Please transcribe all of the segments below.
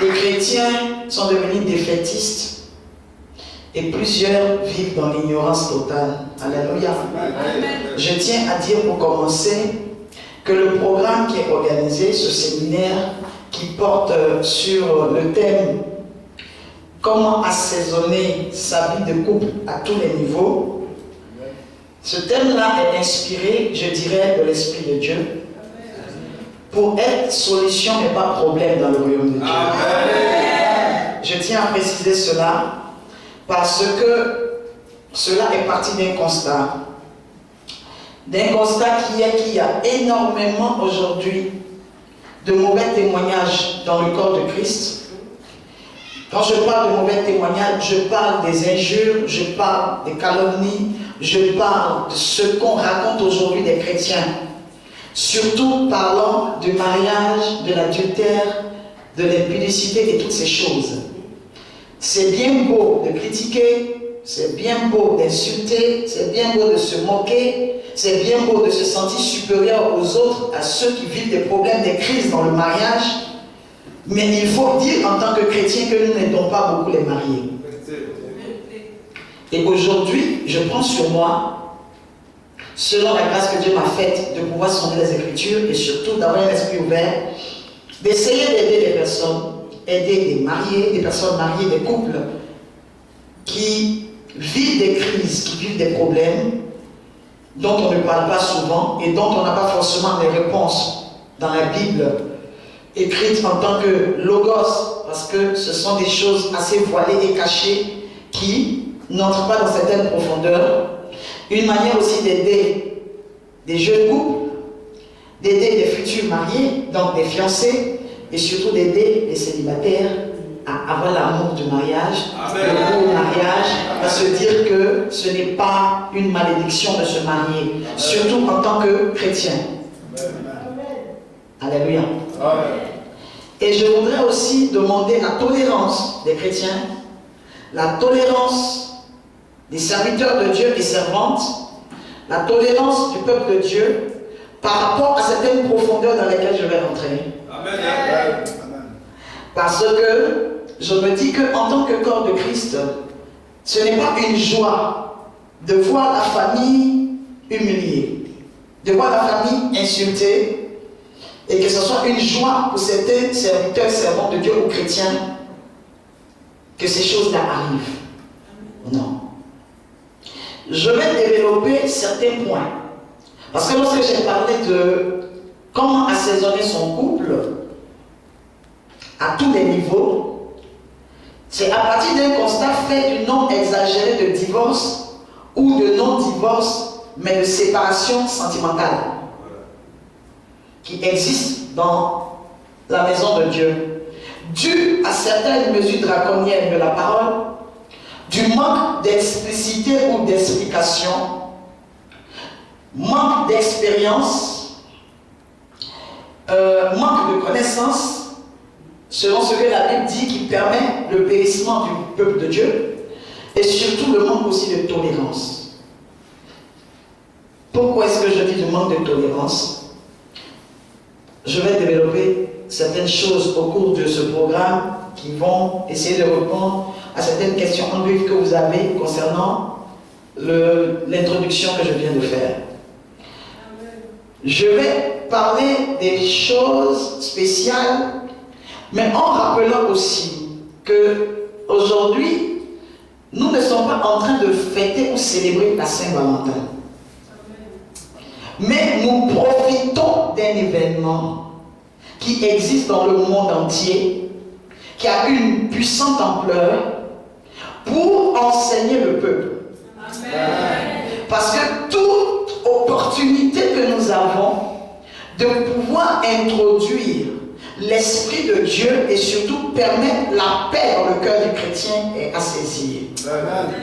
les chrétiens sont devenus défaitistes et plusieurs vivent dans l'ignorance totale. Alléluia. Je tiens à dire pour commencer que le programme qui est organisé, ce séminaire qui porte sur le thème comment assaisonner sa vie de couple à tous les niveaux, ce thème-là est inspiré, je dirais, de l'Esprit de Dieu pour être solution et pas problème dans le royaume de Dieu. Amen. Je tiens à préciser cela parce que cela est parti d'un constat. D'un constat qui est qu'il y a énormément aujourd'hui de mauvais témoignages dans le corps de Christ. Quand je parle de mauvais témoignages, je parle des injures, je parle des calomnies, je parle de ce qu'on raconte aujourd'hui des chrétiens. Surtout parlant du mariage, de l'adultère, de l'impudicité et toutes ces choses. C'est bien beau de critiquer, c'est bien beau d'insulter, c'est bien beau de se moquer, c'est bien beau de se sentir supérieur aux autres, à ceux qui vivent des problèmes, des crises dans le mariage. Mais il faut dire en tant que chrétien que nous n'aidons pas beaucoup les mariés. Et aujourd'hui, je prends sur moi, selon la grâce que Dieu m'a faite, de pouvoir sonder les Écritures et surtout d'avoir un esprit ouvert, d'essayer d'aider les personnes, aider des mariés, des personnes mariées, des couples qui vivent des crises, qui vivent des problèmes dont on ne parle pas souvent et dont on n'a pas forcément les réponses dans la Bible écrites en tant que logos, parce que ce sont des choses assez voilées et cachées qui n'entrent pas dans certaines profondeurs. Une manière aussi d'aider des jeunes couples, d'aider des futurs mariés, donc des fiancés, et surtout d'aider les célibataires à avoir l'amour du mariage, le beau mariage, à se dire que ce n'est pas une malédiction de se marier, surtout en tant que chrétien. Alléluia. Et je voudrais aussi demander la tolérance des chrétiens, la tolérance des serviteurs de Dieu et servantes, la tolérance du peuple de Dieu par rapport à certaines profondeurs dans lesquelles je vais rentrer. Amen. Parce que je me dis qu'en tant que corps de Christ, ce n'est pas une joie de voir la famille humiliée, de voir la famille insultée, et que ce soit une joie pour certains serviteurs, servants de Dieu ou chrétiens, que ces choses-là arrivent. Non. Je vais développer certains points. Parce que lorsque j'ai parlé de comment assaisonner son couple à tous les niveaux, c'est à partir d'un constat fait du nombre exagéré de divorces ou de non-divorces, mais de séparation sentimentale qui existe dans la maison de Dieu, dû à certaines mesures draconiennes de la parole, du manque d'explicité ou d'explication, manque d'expérience, manque de connaissance, selon ce que la Bible dit, qui permet le périssement du peuple de Dieu, et surtout le manque aussi de tolérance. Pourquoi est-ce que je dis du manque de tolérance? Je vais développer certaines choses au cours de ce programme qui vont essayer de répondre à certaines questions ambiguës que vous avez concernant l'introduction que je viens de faire. Je vais parler des choses spéciales, mais en rappelant aussi que aujourd'hui, nous ne sommes pas en train de fêter ou célébrer la Saint-Valentin. Mais nous profitons d'un événement qui existe dans le monde entier, qui a une puissante ampleur pour enseigner le peuple. Amen. Parce que toute opportunité que nous avons de pouvoir introduire l'Esprit de Dieu et surtout permettre la paix dans le cœur du chrétien est à saisir. Amen.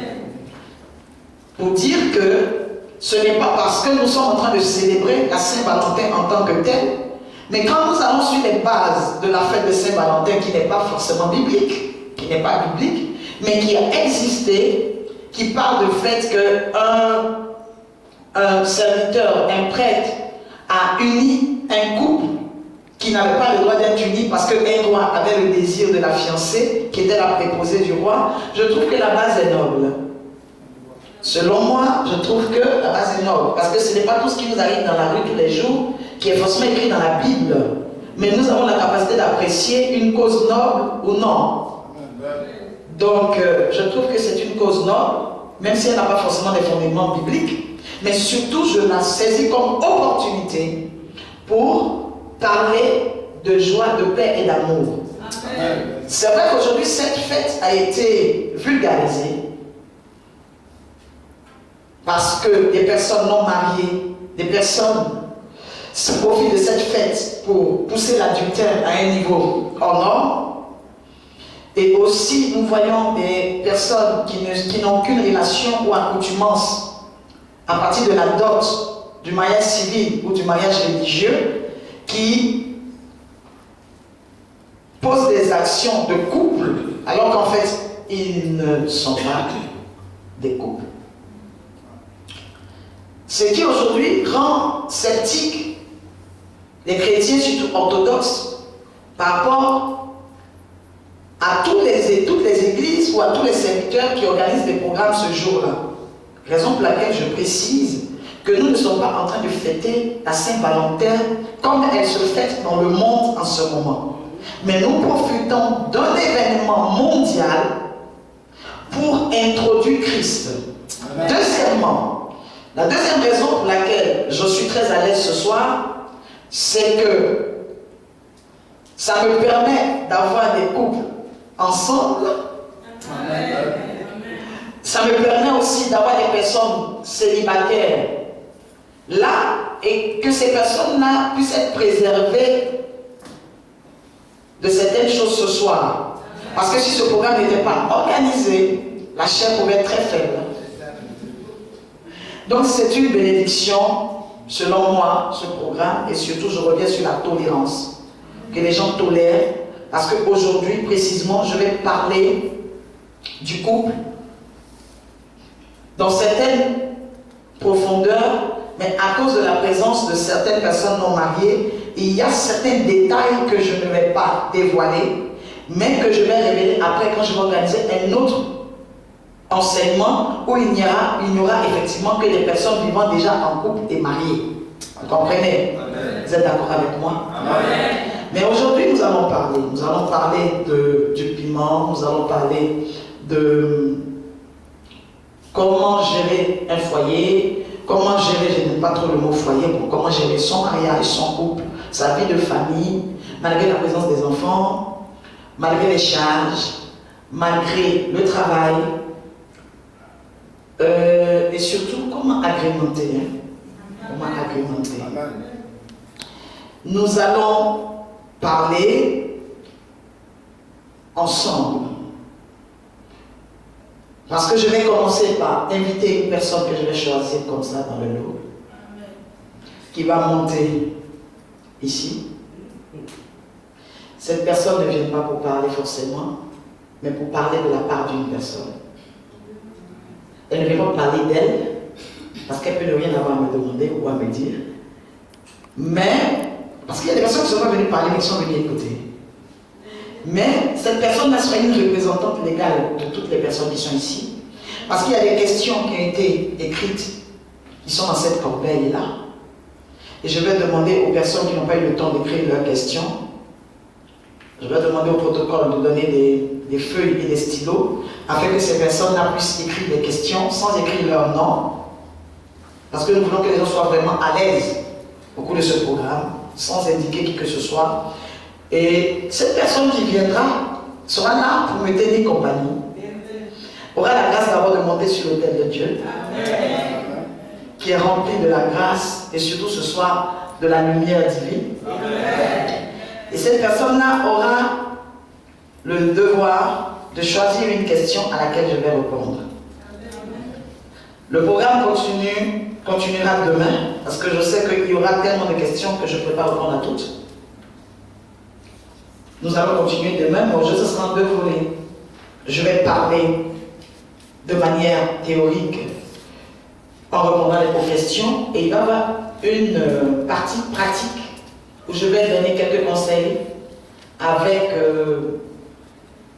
Pour dire que ce n'est pas parce que nous sommes en train de célébrer la Saint-Valentin en tant que telle, mais quand nous allons sur les bases de la fête de Saint-Valentin qui n'est pas forcément biblique, qui n'est pas biblique, mais qui a existé, qui parle du fait qu'un serviteur, un prêtre, a uni un couple qui n'avait pas le droit d'être unie parce qu'un roi avait le désir de la fiancée, qui était la préposée du roi, je trouve que la base est noble. Selon moi, je trouve que la base est noble. Parce que ce n'est pas tout ce qui nous arrive dans la rue tous les jours qui est forcément écrit dans la Bible. Mais nous avons la capacité d'apprécier une cause noble ou non. Donc, je trouve que c'est une cause noble, même si elle n'a pas forcément des fondements bibliques. Mais surtout, je la saisis comme opportunité pour parler de joie, de paix et d'amour. C'est vrai qu'aujourd'hui, cette fête a été vulgarisée parce que des personnes non mariées, des personnes se profitent de cette fête pour pousser l'adultère à un niveau hors norme. Et aussi, nous voyons des personnes qui n'ont qu'une relation ou accoutumance à partir de la dot, du mariage civil ou du mariage religieux, qui posent des actions de couple, alors qu'en fait, ils ne sont pas des couples. Ce qui aujourd'hui rend sceptiques les chrétiens, surtout orthodoxes, par rapport à toutes les églises ou à tous les serviteurs qui organisent des programmes ce jour-là. Raison pour laquelle je précise que nous ne sommes pas en train de fêter la Saint-Valentin comme elle se fête dans le monde en ce moment. Mais nous profitons d'un événement mondial pour introduire Christ. Deuxièmement, la deuxième raison pour laquelle je suis très à l'aise ce soir, c'est que ça me permet d'avoir des couples ensemble. Ça me permet aussi d'avoir des personnes célibataires là et que ces personnes-là puissent être préservées de certaines choses ce soir. Parce que si ce programme n'était pas organisé, la chair pouvait être très faible. Donc c'est une bénédiction, selon moi, ce programme, et surtout je reviens sur la tolérance. Que les gens tolèrent, parce qu'aujourd'hui, précisément, je vais parler du couple dans certaines profondeurs, mais à cause de la présence de certaines personnes non mariées, il y a certains détails que je ne vais pas dévoiler, mais que je vais révéler après quand je vais organiser un autre enseignement où il n'y aura effectivement que les personnes vivant déjà en couple et mariées. Vous comprenez? Amen. Vous êtes d'accord avec moi? Amen. Mais aujourd'hui, nous allons parler du piment, nous allons parler de comment gérer un foyer, comment gérer, je n'aime pas trop le mot foyer, comment gérer son mariage, son couple, sa vie de famille, malgré la présence des enfants, malgré les charges, malgré le travail, et surtout comment agrémenter. Comment agrémenter. Nous allons parler ensemble. Parce que je vais commencer par inviter une personne que je vais choisir comme ça dans le lot, qui va monter ici. Cette personne ne vient pas pour parler forcément, mais pour parler de la part d'une personne. Elle ne vient pas parler d'elle, parce qu'elle peut ne rien avoir à me demander ou à me dire. Mais, parce qu'il y a des personnes qui ne sont pas venues parler, mais qui sont venues écouter. Mais cette personne-là sera une représentante légale de toutes les personnes qui sont ici. Parce qu'il y a des questions qui ont été écrites, qui sont dans cette corbeille-là. Et je vais demander aux personnes qui n'ont pas eu le temps d'écrire leurs questions, je vais demander au protocole de donner des feuilles et des stylos, afin que ces personnes-là puissent écrire des questions sans écrire leur nom. Parce que nous voulons que les gens soient vraiment à l'aise au cours de ce programme, sans indiquer qui que ce soit. Et cette personne qui viendra sera là pour me tenir compagnie, aura la grâce d'abord de monter sur l'autel de Dieu, qui est rempli de la grâce et surtout ce soir de la lumière divine. Et cette personne-là aura le devoir de choisir une question à laquelle je vais répondre. Le programme continuera demain, parce que je sais qu'il y aura tellement de questions que je ne peux pas répondre à toutes. Nous allons continuer demain, mais aujourd'hui ce sera en 2 volets. Je vais parler de manière théorique en répondant à des questions, et il va y avoir une partie pratique où je vais donner quelques conseils avec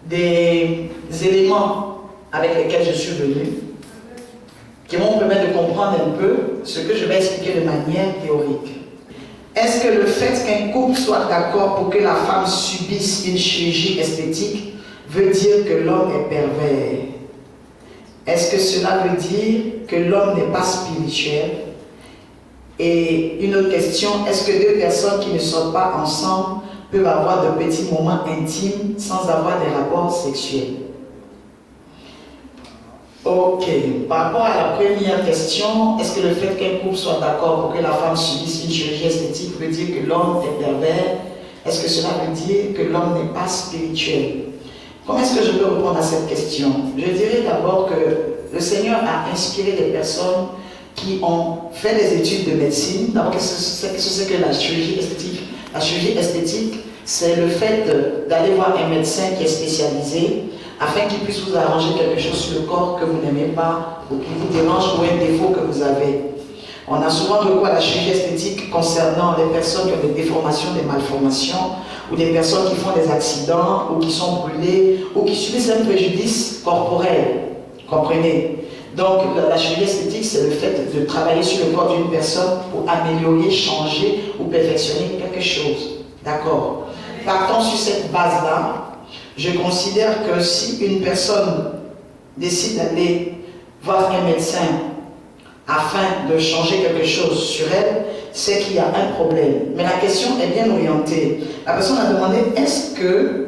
des éléments avec lesquels je suis venu, qui vont me permettre de comprendre un peu ce que je vais expliquer de manière théorique. Est-ce que le fait qu'un couple soit d'accord pour que la femme subisse une chirurgie esthétique veut dire que l'homme est pervers? Est-ce que cela veut dire que l'homme n'est pas spirituel? Et une autre question, est-ce que deux personnes qui ne sortent pas ensemble peuvent avoir de petits moments intimes sans avoir des rapports sexuels? Ok, par rapport à la première question, est-ce que le fait qu'un couple soit d'accord pour que la femme subisse une chirurgie esthétique veut dire que l'homme est pervers? Est-ce que cela veut dire que l'homme n'est pas spirituel? Comment est-ce que je peux répondre à cette question? Je dirais d'abord que le Seigneur a inspiré des personnes qui ont fait des études de médecine. D'abord, qu'est-ce que c'est que la chirurgie esthétique? La chirurgie esthétique, c'est le fait d'aller voir un médecin qui est spécialisé afin qu'il puisse vous arranger quelque chose sur le corps que vous n'aimez pas ou qui vous dérange ou un défaut que vous avez. On a souvent recours à la chirurgie esthétique concernant les personnes qui ont des déformations, des malformations, ou des personnes qui font des accidents, ou qui sont brûlées, ou qui subissent un préjudice corporel. Comprenez? Donc la chirurgie esthétique, c'est le fait de travailler sur le corps d'une personne pour améliorer, changer ou perfectionner quelque chose. D'accord? Partons sur cette base-là. Je considère que si une personne décide d'aller voir un médecin afin de changer quelque chose sur elle, c'est qu'il y a un problème. Mais la question est bien orientée. La personne a demandé, est-ce que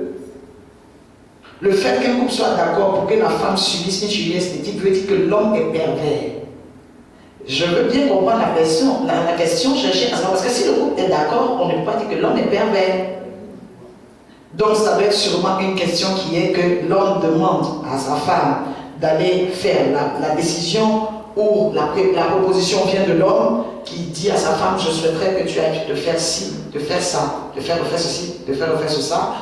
le fait qu'un couple soit d'accord pour que la femme subisse une chirurgie esthétique veut dire que l'homme est pervers? Je veux bien comprendre la question, chercher à savoir, parce que si le couple est d'accord, on ne peut pas dire que l'homme est pervers. Donc ça doit être sûrement une question qui est que l'homme demande à sa femme d'aller faire la décision ou la proposition vient de l'homme qui dit à sa femme, je souhaiterais que tu ailles te faire ci, te faire ça, te faire refaire ceci, te faire refaire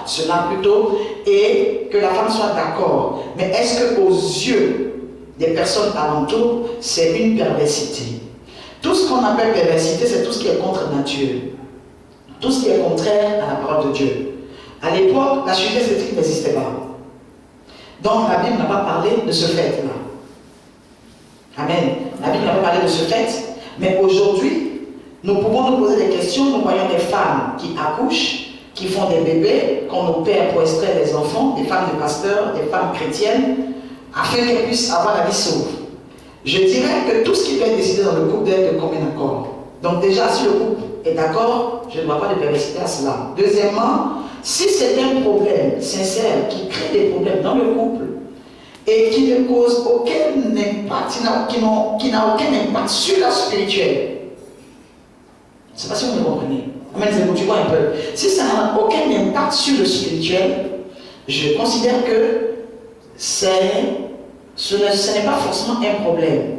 cela plutôt, et que la femme soit d'accord. Mais est-ce qu'aux yeux des personnes alentour, c'est une perversité? Tout ce qu'on appelle perversité, c'est tout ce qui est contre nature. Tout ce qui est contraire à la parole de Dieu. À l'époque, la chirurgie esthétique n'existait pas. Donc la Bible n'a pas parlé de ce fait-là. Amen. La Bible n'a pas parlé de ce fait, mais aujourd'hui, nous pouvons nous poser des questions. Nous voyons des femmes qui accouchent, qui font des bébés, qu'on opère pour extraire les enfants, des femmes de pasteurs, des femmes chrétiennes, afin qu'elles puissent avoir la vie sauve. Je dirais que tout ce qui peut être décidé dans le couple doit être de commun accord. Donc déjà, si le couple est d'accord, je ne vois pas de perversité à cela. Deuxièmement, si c'est un problème sincère qui crée des problèmes dans le couple et qui ne cause aucun impact, qui n'a aucun impact sur la spirituelle, je ne sais pas si vous me comprenez. Amen, tu vois un peu. Si ça n'a aucun impact sur le spirituel, je considère que ce n'est pas forcément un problème.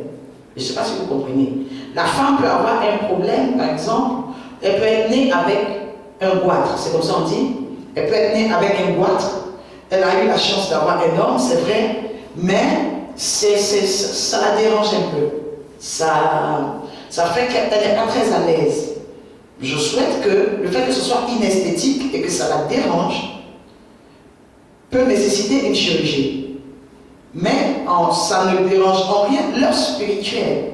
Je ne sais pas si vous comprenez. La femme peut avoir un problème, par exemple, elle peut être née avec un goitre, c'est comme ça on dit. Elle peut être née avec un goitre, elle a eu la chance d'avoir un homme, c'est vrai, mais ça la dérange un peu. Ça fait qu'elle n'est pas très à l'aise. Je souhaite que le fait que ce soit inesthétique et que ça la dérange peut nécessiter une chirurgie. Mais ça ne dérange en rien leur spirituel.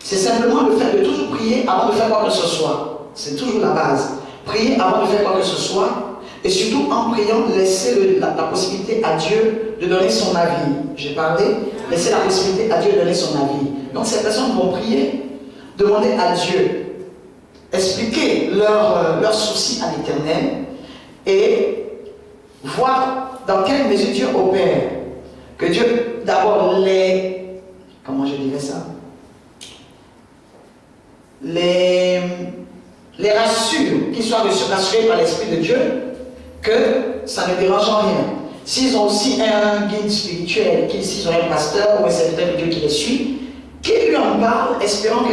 C'est simplement le fait de toujours prier avant de faire quoi que ce soit. C'est toujours la base. Prier avant de faire quoi que ce soit. Et surtout en priant, laisser la possibilité à Dieu de donner son avis. J'ai parlé, laisser la possibilité à Dieu de donner son avis. Donc ces personnes vont prier, demander à Dieu, expliquer leurs soucis à l'Éternel et voir dans quelle mesure Dieu opère. Que Dieu d'abord comment je dirais ça, les rassure, qu'ils soient rassurés par l'Esprit de Dieu, que ça ne dérange en rien. S'ils ont aussi un guide spirituel, s'ils ont un pasteur ou un serviteur de Dieu qui les suit, qu'il lui en parle, espérant que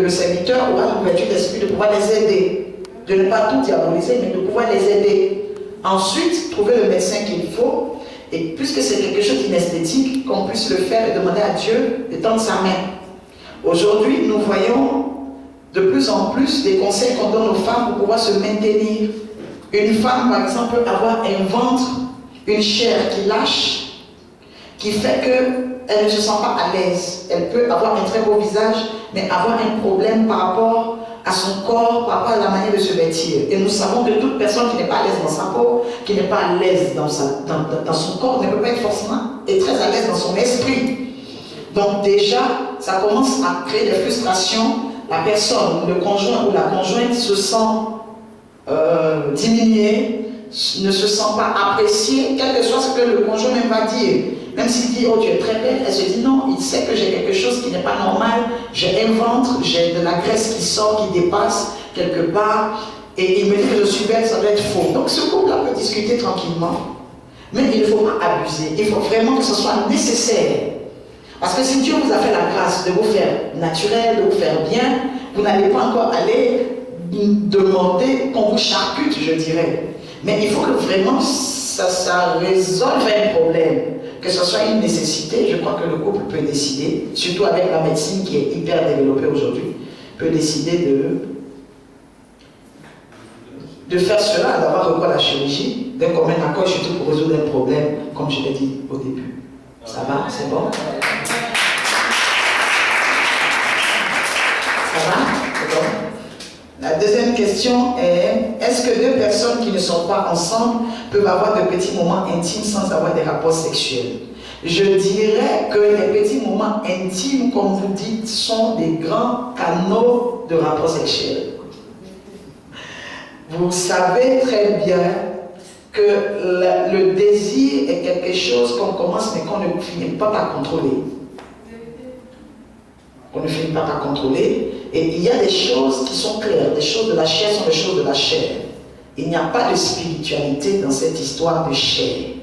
le serviteur aura l'ouverture d'esprit de pouvoir les aider, de ne pas tout diaboliser, mais de pouvoir les aider. Ensuite, trouver le médecin qu'il faut, et puisque c'est quelque chose d'inesthétique, qu'on puisse le faire et demander à Dieu de tendre sa main. Aujourd'hui, nous voyons de plus en plus des conseils qu'on donne aux femmes pour pouvoir se maintenir. Une femme, par exemple, peut avoir un ventre, une chair qui lâche, qui fait qu'elle ne se sent pas à l'aise. Elle peut avoir un très beau visage, mais avoir un problème par rapport à son corps, par rapport à la manière de se vêtir. Et nous savons que toute personne qui n'est pas à l'aise dans sa peau, qui n'est pas à l'aise dans son corps, ne peut pas être forcément et très à l'aise dans son esprit. Donc déjà, ça commence à créer des frustrations. La personne, le conjoint ou la conjointe se sent diminué, ne se sent pas apprécié, quel que soit ce que le conjoint même va dire. Même s'il dit, oh tu es très belle, elle se dit non, il sait que j'ai quelque chose qui n'est pas normal, j'ai un ventre, j'ai de la graisse qui sort, qui dépasse quelque part, et il me dit que je suis belle, ça doit être faux. Donc ce couple-là peut discuter tranquillement, mais il ne faut pas abuser, il faut vraiment que ce soit nécessaire. Parce que si Dieu vous a fait la grâce de vous faire naturel, de vous faire bien, vous n'allez pas encore aller demander qu'on vous charcute, je dirais. Mais il faut que vraiment ça résolve un problème, que ce soit une nécessité. Je crois que le couple peut décider, surtout avec la médecine qui est hyper développée aujourd'hui, peut décider de faire cela, d'avoir recours à la chirurgie, d'un commun accord, surtout pour résoudre un problème, comme je l'ai dit au début. Ça va? C'est bon? Ça va? C'est bon? La deuxième question est, est-ce que deux personnes qui ne sont pas ensemble peuvent avoir de petits moments intimes sans avoir des rapports sexuels? Je dirais que les petits moments intimes, comme vous dites, sont des grands canaux de rapports sexuels. Vous savez très bien que le désir est quelque chose qu'on commence mais qu'on ne finit pas par contrôler. On ne finit pas par contrôler. Et il y a des choses qui sont claires. Les choses de la chair sont les choses de la chair. Il n'y a pas de spiritualité dans cette histoire de chair,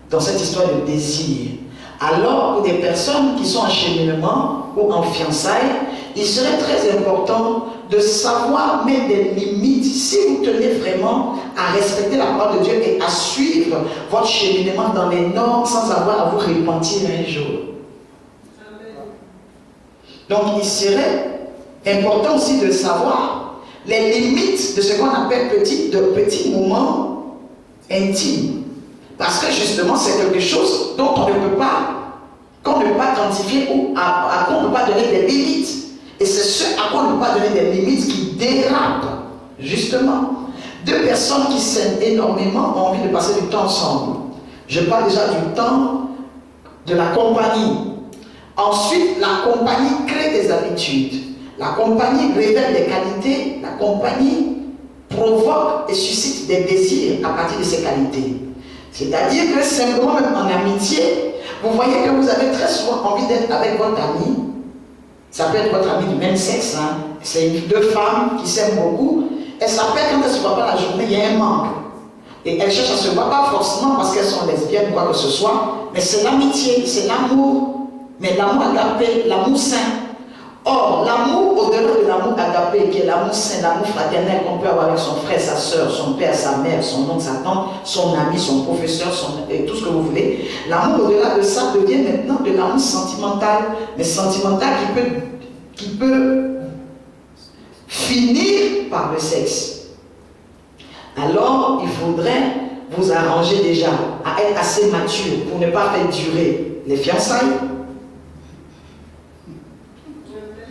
dans cette histoire de désir. Alors, pour des personnes qui sont en cheminement ou en fiançailles, il serait très important de savoir mettre des limites si vous tenez vraiment à respecter la parole de Dieu et à suivre votre cheminement dans les normes sans avoir à vous repentir un jour. Donc, il serait important aussi de savoir les limites de ce qu'on appelle de petits moments intimes. Parce que justement, c'est quelque chose dont on ne peut pas, qu'on ne peut pas quantifier ou à quoi on ne peut pas donner des limites. Et c'est ce à quoi on ne peut pas donner des limites qui dérapent, justement. Deux personnes qui s'aiment énormément ont envie de passer du temps ensemble. Je parle déjà du temps de la compagnie. Ensuite, la compagnie crée des habitudes. La compagnie révèle des qualités. La compagnie provoque et suscite des désirs à partir de ces qualités. C'est-à-dire que simplement, même en amitié, vous voyez que vous avez très souvent envie d'être avec votre ami. Ça peut être votre ami du même sexe. Hein. C'est deux femmes qui s'aiment beaucoup. Elles s'appellent quand elles ne se voient pas la journée, il y a un manque. Et elles cherchent à se voir, pas forcément parce qu'elles sont lesbiennes ou quoi que ce soit, mais c'est l'amitié, c'est l'amour. Mais l'amour agapé, l'amour saint. Or, l'amour au-delà de l'amour agapé, qui est l'amour saint, l'amour fraternel qu'on peut avoir avec son frère, sa soeur, son père, sa mère, son oncle, sa tante, son ami, son professeur, et tout ce que vous voulez. L'amour au-delà de ça devient maintenant de l'amour sentimental, mais sentimental qui peut finir par le sexe. Alors, il faudrait vous arranger déjà à être assez mature pour ne pas faire durer les fiançailles.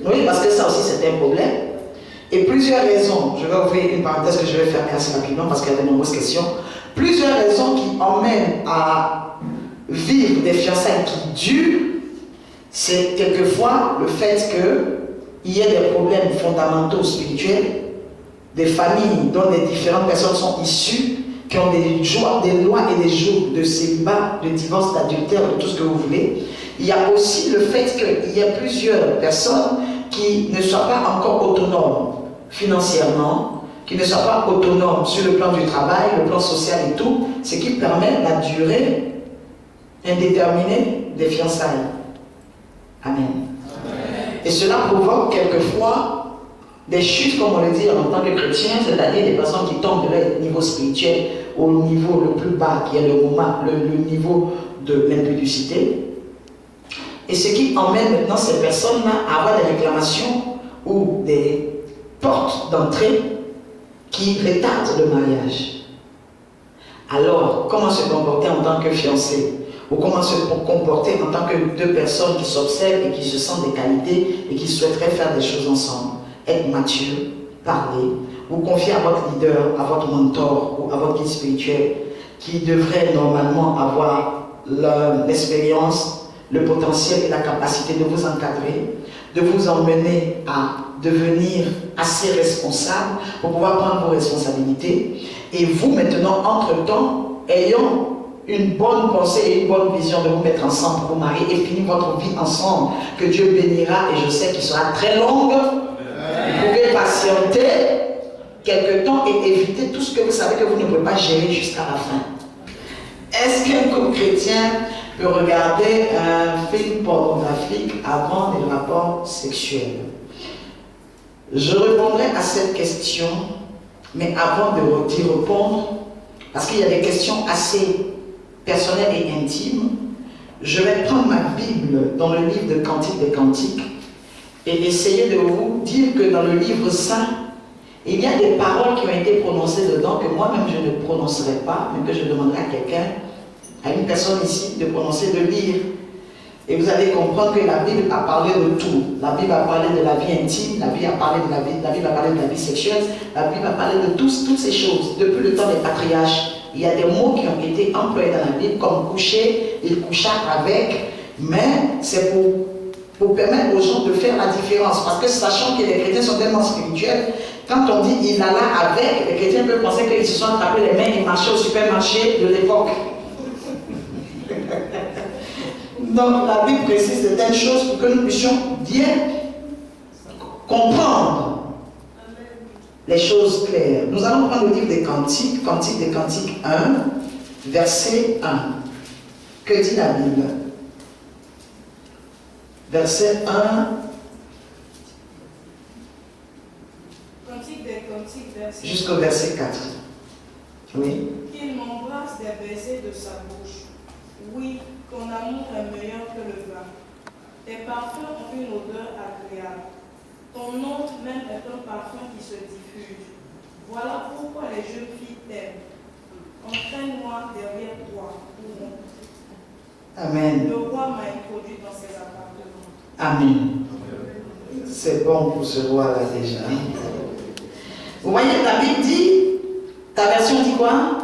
Oui, parce que ça aussi c'est un problème. Et plusieurs raisons, je vais ouvrir une parenthèse que je vais fermer assez rapidement parce qu'il y a de nombreuses questions. Plusieurs raisons qui emmènent à vivre des fiançailles qui durent, c'est quelquefois le fait qu'il y ait des problèmes fondamentaux spirituels, des familles dont les différentes personnes sont issues, qui ont des lois et des jours de célibat, de divorce, d'adultère, de tout ce que vous voulez. Il y a aussi le fait qu'il y a plusieurs personnes qui ne soient pas encore autonomes financièrement, qui ne soient pas autonomes sur le plan du travail, le plan social et tout, ce qui permet la durée indéterminée des fiançailles. Amen. Et cela provoque quelquefois des chutes, comme on le dit en tant que chrétien, c'est-à-dire des personnes qui tombent de leur niveau spirituel au niveau le plus bas, qui est le niveau de l'impudicité. Et ce qui emmène maintenant ces personnes-là à avoir des réclamations ou des porte d'entrée qui retarde le mariage. Alors, comment se comporter en tant que fiancé? Ou comment se comporter en tant que deux personnes qui s'observent et qui se sentent des qualités et qui souhaiteraient faire des choses ensemble? Être mature, parler, vous confier à votre leader, à votre mentor ou à votre guide spirituel qui devrait normalement avoir l'expérience, le potentiel et la capacité de vous encadrer, de vous emmener à devenir assez responsable pour pouvoir prendre vos responsabilités. Et vous maintenant, entre-temps, ayant une bonne pensée et une bonne vision de vous mettre ensemble pour vous marier et finir votre vie ensemble, que Dieu bénira et je sais qu'il sera très longue. Vous pouvez patienter quelque temps et éviter tout ce que vous savez que vous ne pouvez pas gérer jusqu'à la fin. Est-ce qu'un couple chrétien peut regarder un film pornographique avant des rapports sexuels? Je répondrai à cette question, mais avant d'y répondre, parce qu'il y a des questions assez personnelles et intimes, je vais prendre ma Bible dans le livre de Cantiques des Cantiques et essayer de vous dire que dans le livre saint, il y a des paroles qui ont été prononcées dedans que moi-même je ne prononcerai pas, mais que je demanderai à quelqu'un, à une personne ici, de prononcer, de lire. Et vous allez comprendre que la Bible a parlé de tout. La Bible a parlé de la vie intime, la Bible a parlé de la Bible a parlé de la vie sexuelle, la Bible a parlé de toutes ces choses. Depuis le temps des patriarches, il y a des mots qui ont été employés dans la Bible, comme coucher, il coucha avec, mais c'est pour permettre aux gens de faire la différence. Parce que sachant que les chrétiens sont tellement spirituels, quand on dit il alla avec, les chrétiens peuvent penser qu'ils se sont attrapés les mains et marchaient au supermarché de l'époque. Donc la Bible précise certaines choses pour que nous puissions bien comprendre les choses claires. Nous allons prendre le livre des Cantiques, Cantiques des Cantiques 1, verset 1. Que dit la Bible? Verset 1. Cantique des Cantiques, verset jusqu'au verset 4. Oui. Qu'il m'embrasse des baisers de sa bouche. Oui, ton amour est meilleur que le vin. Tes parfums ont une odeur agréable. Ton nom même est un parfum qui se diffuse. Voilà pourquoi les jeunes filles t'aiment. Entraîne-moi derrière toi. Amen. Le roi m'a introduit dans ses appartements. Amen. C'est bon pour ce roi-là déjà. Vous voyez, la Bible dit, ta version dit quoi?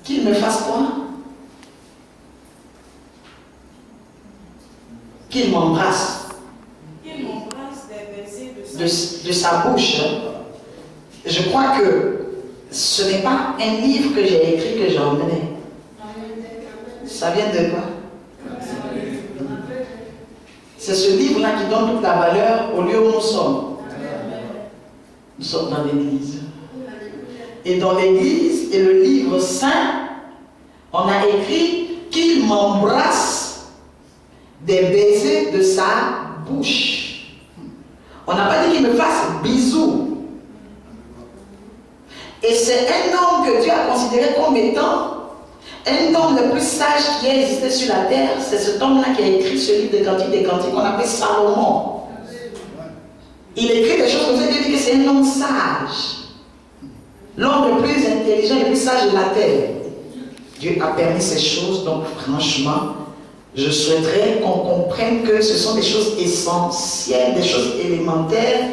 Qu'il me fasse quoi? Qu'il m'embrasse. Qu'il m'embrasse des baisers de sa bouche. Je crois que ce n'est pas un livre que j'ai écrit que j'ai emmené. Ça vient de quoi? C'est ce livre-là qui donne toute la valeur au lieu où nous sommes. Nous sommes dans l'église. Et dans l'église et le livre saint, on a écrit qu'il m'embrasse des baisers de sa bouche. On n'a pas dit qu'il me fasse bisous. Et c'est un homme que Dieu a considéré comme étant un homme le plus sage qui a existé sur la terre. C'est cet homme-là qui a écrit ce livre de Cantiques des Cantiques qu'on appelle Salomon. Il écrit des choses comme ça, il dit que c'est un homme sage. L'homme le plus intelligent, le plus sage de la terre. Dieu a permis ces choses, donc franchement, je souhaiterais qu'on comprenne que ce sont des choses essentielles, des choses élémentaires,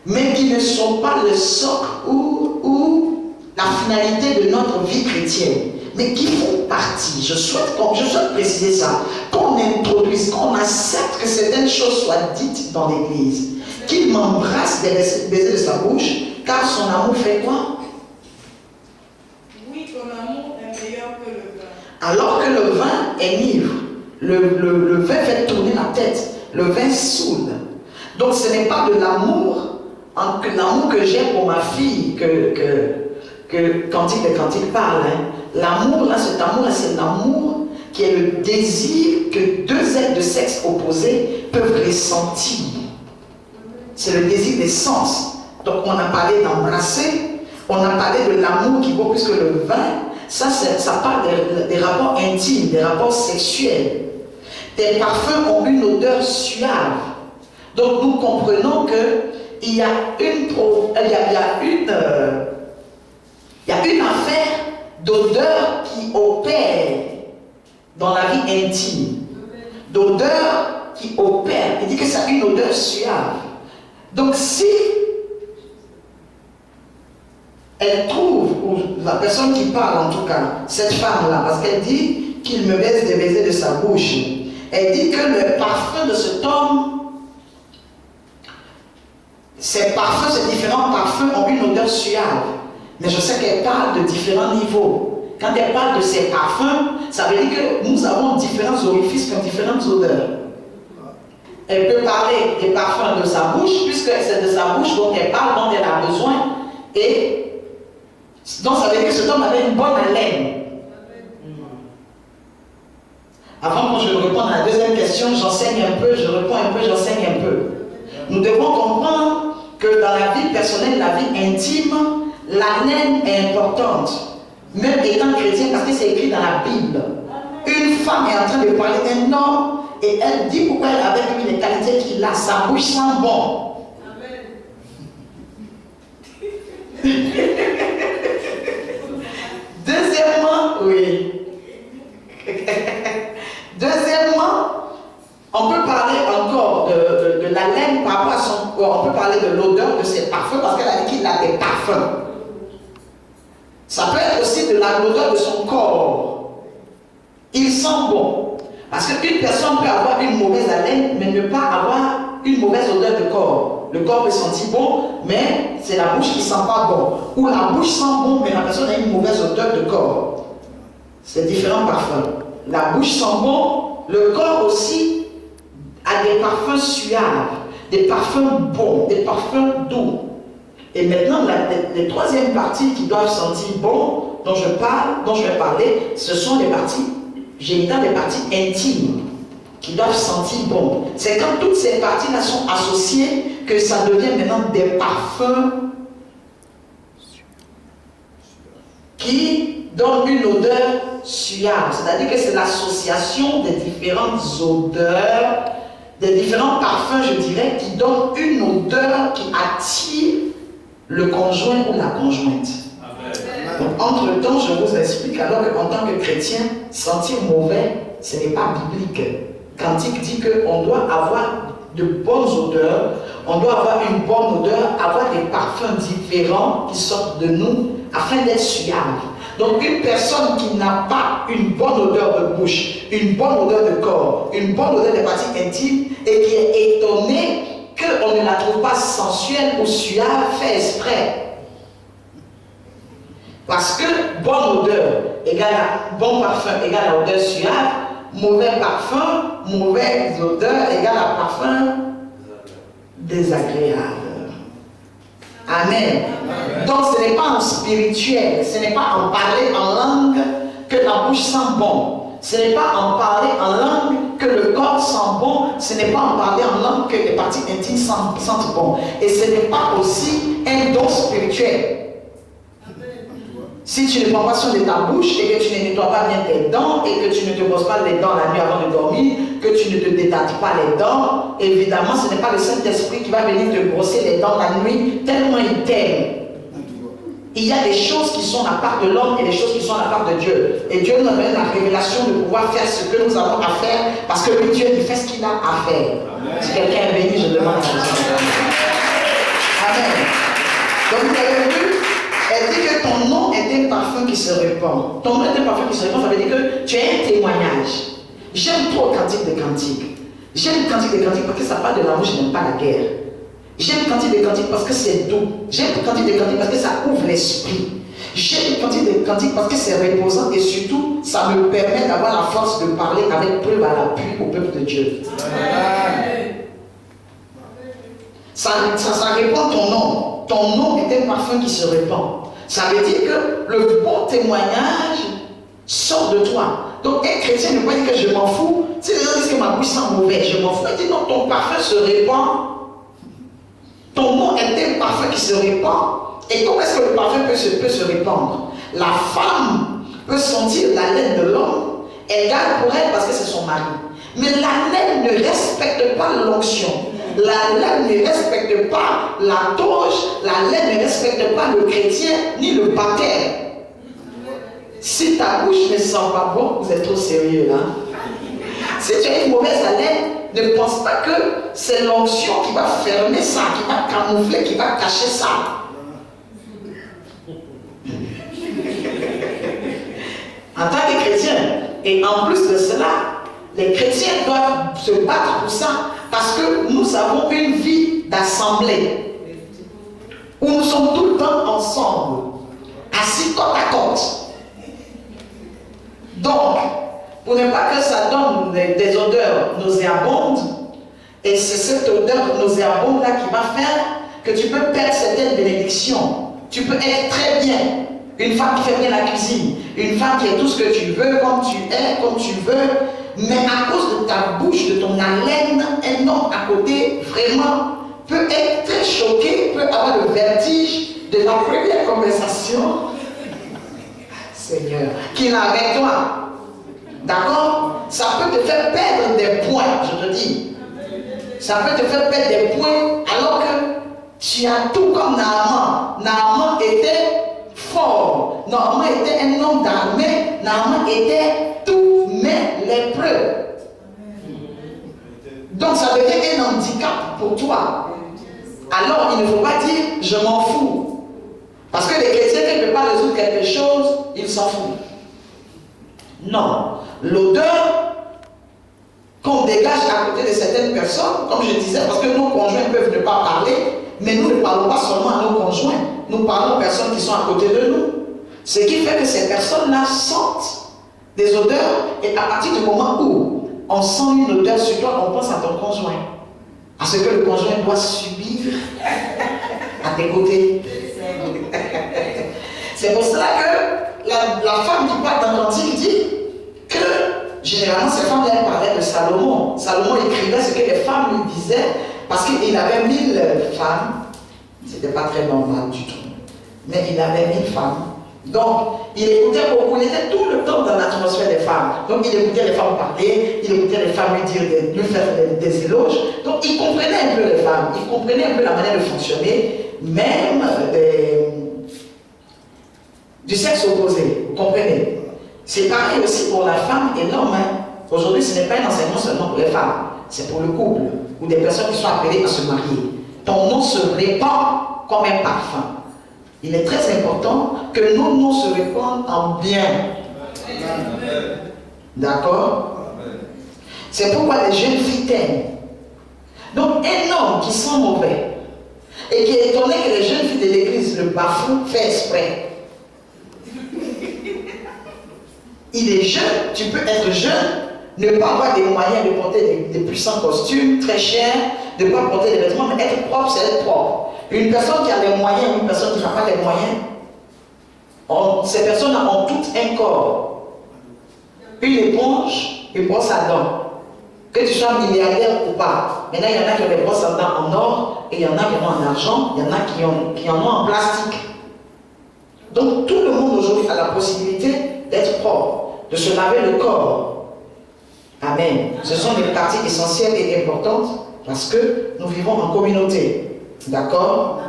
mais qui ne sont pas le socle ou la finalité de notre vie chrétienne, mais qui font partie. Je souhaite préciser ça, qu'on introduise, qu'on accepte que certaines choses soient dites dans l'Église. Qu'il m'embrasse des baisers de sa bouche, car son amour fait quoi? Oui, ton amour est meilleur que le vin. Alors que le vin enivre, le vin fait tourner la tête, le vin saoule. Donc ce n'est pas de l'amour, l'amour que j'ai pour ma fille que Cantique des Cantiques parle. L'amour, là, cet amour-là, c'est l'amour qui est le désir que deux êtres de sexe opposés peuvent ressentir. C'est le désir des sens. Donc on a parlé d'embrasser, on a parlé de l'amour qui vaut plus que le vin. Ça parle des rapports intimes, des rapports sexuels. Tes parfums ont une odeur suave. Donc nous comprenons que il y a une affaire d'odeur qui opère dans la vie intime. D'odeur qui opère. Il dit que ça a une odeur suave. Donc si elle trouve, ou la personne qui parle en tout cas, cette femme-là, parce qu'elle dit qu'il me baise des baisers de sa bouche, elle dit que le parfum de cet homme, ces parfums, ces différents parfums ont une odeur suave. Mais je sais qu'elle parle de différents niveaux. Quand elle parle de ces parfums, ça veut dire que nous avons différents orifices comme différentes odeurs. Elle peut parler des parfums de sa bouche, puisque c'est de sa bouche dont elle parle, dont elle a besoin. Et donc ça veut dire que cet homme avait une bonne haleine. Avant que je réponde à la deuxième question, j'enseigne un peu, je réponds un peu, j'enseigne un peu. Nous devons comprendre que dans la vie personnelle, la vie intime, l'haleine est importante. Même étant chrétien, parce que c'est écrit dans la Bible. Une femme est en train de parler d'un homme et elle dit pourquoi elle avait vu les qualités qu'il a. Sa bouche sent bon. Deuxièmement, oui. Deuxièmement, on peut parler encore de l'haleine par rapport à son corps. On peut parler de l'odeur de ses parfums parce qu'elle a dit qu'il a des parfums. Ça peut être aussi de l'odeur de son corps. Il sent bon. Parce qu'une personne peut avoir une mauvaise haleine, mais ne pas avoir une mauvaise odeur de corps. Le corps peut sentir bon, mais c'est la bouche qui ne sent pas bon. Ou la bouche sent bon, mais la personne a une mauvaise odeur de corps. C'est différents parfums. La bouche sent bon, le corps aussi a des parfums suaves, des parfums bons, des parfums doux. Et maintenant, les troisième parties qui doivent sentir bon, dont je vais parler, ce sont les parties génitales, les parties intimes, qui doivent sentir bon. C'est quand toutes ces parties-là sont associées que ça devient maintenant des parfums qui donnent une odeur suave. C'est-à-dire que c'est l'association des différentes odeurs, des différents parfums, je dirais, qui donnent une odeur qui attire le conjoint ou la conjointe. Amen. Donc, entre-temps, je vous explique alors qu'en tant que chrétien, sentir mauvais, ce n'est pas biblique. Cantique dit qu'on doit avoir de bonnes odeurs, on doit avoir une bonne odeur, avoir des parfums différents qui sortent de nous afin d'être suave. Donc, une personne qui n'a pas une bonne odeur de bouche, une bonne odeur de corps, une bonne odeur des parties intimes et qui est étonnée qu'on ne la trouve pas sensuelle ou suave, fait exprès. Parce que bonne odeur égale à bon parfum égale à odeur suave, mauvais parfum, mauvaise odeur égale à parfum désagréable. Amen. Donc ce n'est pas en spirituel, ce n'est pas en parler en langue que la bouche sent bon. Ce n'est pas en parler en langue que le corps sent bon, ce n'est pas en parler en langue que les parties intimes sentent bon. Et ce n'est pas aussi un don spirituel. Si tu ne prends pas soin de ta bouche et que tu ne nettoies pas bien tes dents et que tu ne te brosses pas les dents la nuit avant de dormir, que tu ne te détaches pas les dents, évidemment ce n'est pas le Saint-Esprit qui va venir te brosser les dents la nuit tellement il t'aime. Il y a des choses qui sont la part de l'homme et des choses qui sont la part de Dieu. Et Dieu nous donne la révélation de pouvoir faire ce que nous avons à faire parce que lui, Dieu, il fait ce qu'il a à faire. Amen. Si quelqu'un est béni, je demande à Dieu. Amen. Donc vous avez vu, elle dit que ton nom est un parfum qui se répand. Ton nom est un parfum qui se répand, ça veut dire que tu es un témoignage. J'aime trop le cantique de cantique. J'aime le cantique de cantique parce que ça parle de l'amour, je n'aime pas la guerre. J'aime le cantique de cantique parce que c'est doux. J'aime le cantique de cantique parce que ça ouvre l'esprit. J'aime le cantique de cantique parce que c'est reposant et surtout, ça me permet d'avoir la force de parler avec preuve à l'appui au peuple de Dieu. Amen. Ça répand ton nom. Ton nom est un parfum qui se répand. Ça veut dire que le bon témoignage sort de toi. Donc un chrétien ne peut pas dire que je m'en fous. Si les gens disent que ma bouche sent mauvais, je m'en fous. Il dit non, ton parfum se répand. Ton nom est un parfum qui se répand. Et comment est-ce que le parfum peut se répandre? La femme peut sentir l'haleine de l'homme. Elle garde pour elle parce que c'est son mari. Mais l'haleine ne respecte pas l'onction. La laine ne respecte pas la toge, la laine ne respecte pas le chrétien ni le baptême. Si ta bouche ne sent pas bon, vous êtes trop sérieux là. Si tu as une mauvaise haleine, ne pense pas que c'est l'onction qui va fermer ça, qui va camoufler, qui va cacher ça. En tant que chrétien, et en plus de cela, les chrétiens doivent se battre pour ça, parce que nous avons une vie d'assemblée, où nous sommes tout le temps ensemble, assis côte à côte. Donc, pour ne pas que ça donne des odeurs nauséabondes, et c'est cette odeur nauséabonde là qui va faire que tu peux perdre certaines bénédictions. Tu peux être très bien une femme qui fait bien la cuisine, une femme qui est tout ce que tu veux, comme tu es, comme tu veux, mais à cause de ta bouche, de ton haleine, un homme à côté vraiment peut être très choqué, peut avoir le vertige de la première conversation, Seigneur, qu'il a avec toi. D'accord? Ça peut te faire perdre des points, je te dis. Ça peut te faire perdre des points alors que tu as tout comme Naaman. Naaman était fort. Naaman était un homme d'armée. Naaman était tout mais lépreux. Donc ça devient un handicap pour toi. Alors il ne faut pas dire je m'en fous. Parce que les chrétiens qui ne peuvent pas résoudre quelque chose, ils s'en foutent. Non. L'odeur qu'on dégage à côté de certaines personnes, comme je disais, parce que nos conjoints peuvent ne pas parler, mais nous ne parlons pas seulement à nos conjoints, nous parlons aux personnes qui sont à côté de nous. Ce qui fait que ces personnes-là sentent des odeurs, et à partir du moment où on sent une odeur sur toi, on pense à ton conjoint, à ce que le conjoint doit subir à tes côtés. C'est pour cela que la femme qui part dans l'Antique dit que généralement ces femmes elles parlaient de Salomon. Salomon écrivait ce que les femmes lui disaient parce qu'il avait 1000 femmes. C'était pas très normal du tout. Mais il avait 1000 femmes. Donc il écoutait beaucoup, il était tout le temps dans l'atmosphère des femmes. Donc il écoutait les femmes parler, il écoutait les femmes lui faire des éloges. Donc il comprenait un peu les femmes, il comprenait un peu la manière de fonctionner, même du sexe opposé, vous comprenez? C'est pareil aussi pour la femme et l'homme. Hein. Aujourd'hui, ce n'est pas un enseignement seulement pour les femmes, c'est pour le couple, ou des personnes qui sont appelées à se marier. Ton nom se répand comme un parfum. Il est très important que nos noms se répandent en bien. D'accord? C'est pourquoi les jeunes filles t'aiment. Donc, un homme qui sent mauvais et qui est étonné que les jeunes filles de l'église le bafouent, fait exprès. Il est jeune, tu peux être jeune, ne pas avoir des moyens de porter des puissants costumes très chers, de ne pas porter des vêtements, mais être propre, c'est être propre. Une personne qui a les moyens, une personne qui n'a pas les moyens, ces personnes ont toutes un corps. Une éponge, une brosse à dents. Que tu sois milliardaire ou pas. Maintenant, il y en a qui ont des brosses à dents en or, et il y en a qui en ont en argent, il y en a qui en ont en plastique. Donc tout le monde aujourd'hui a la possibilité d'être propre, de se laver le corps. Amen. Ce sont des parties essentielles et importantes parce que nous vivons en communauté. D'accord?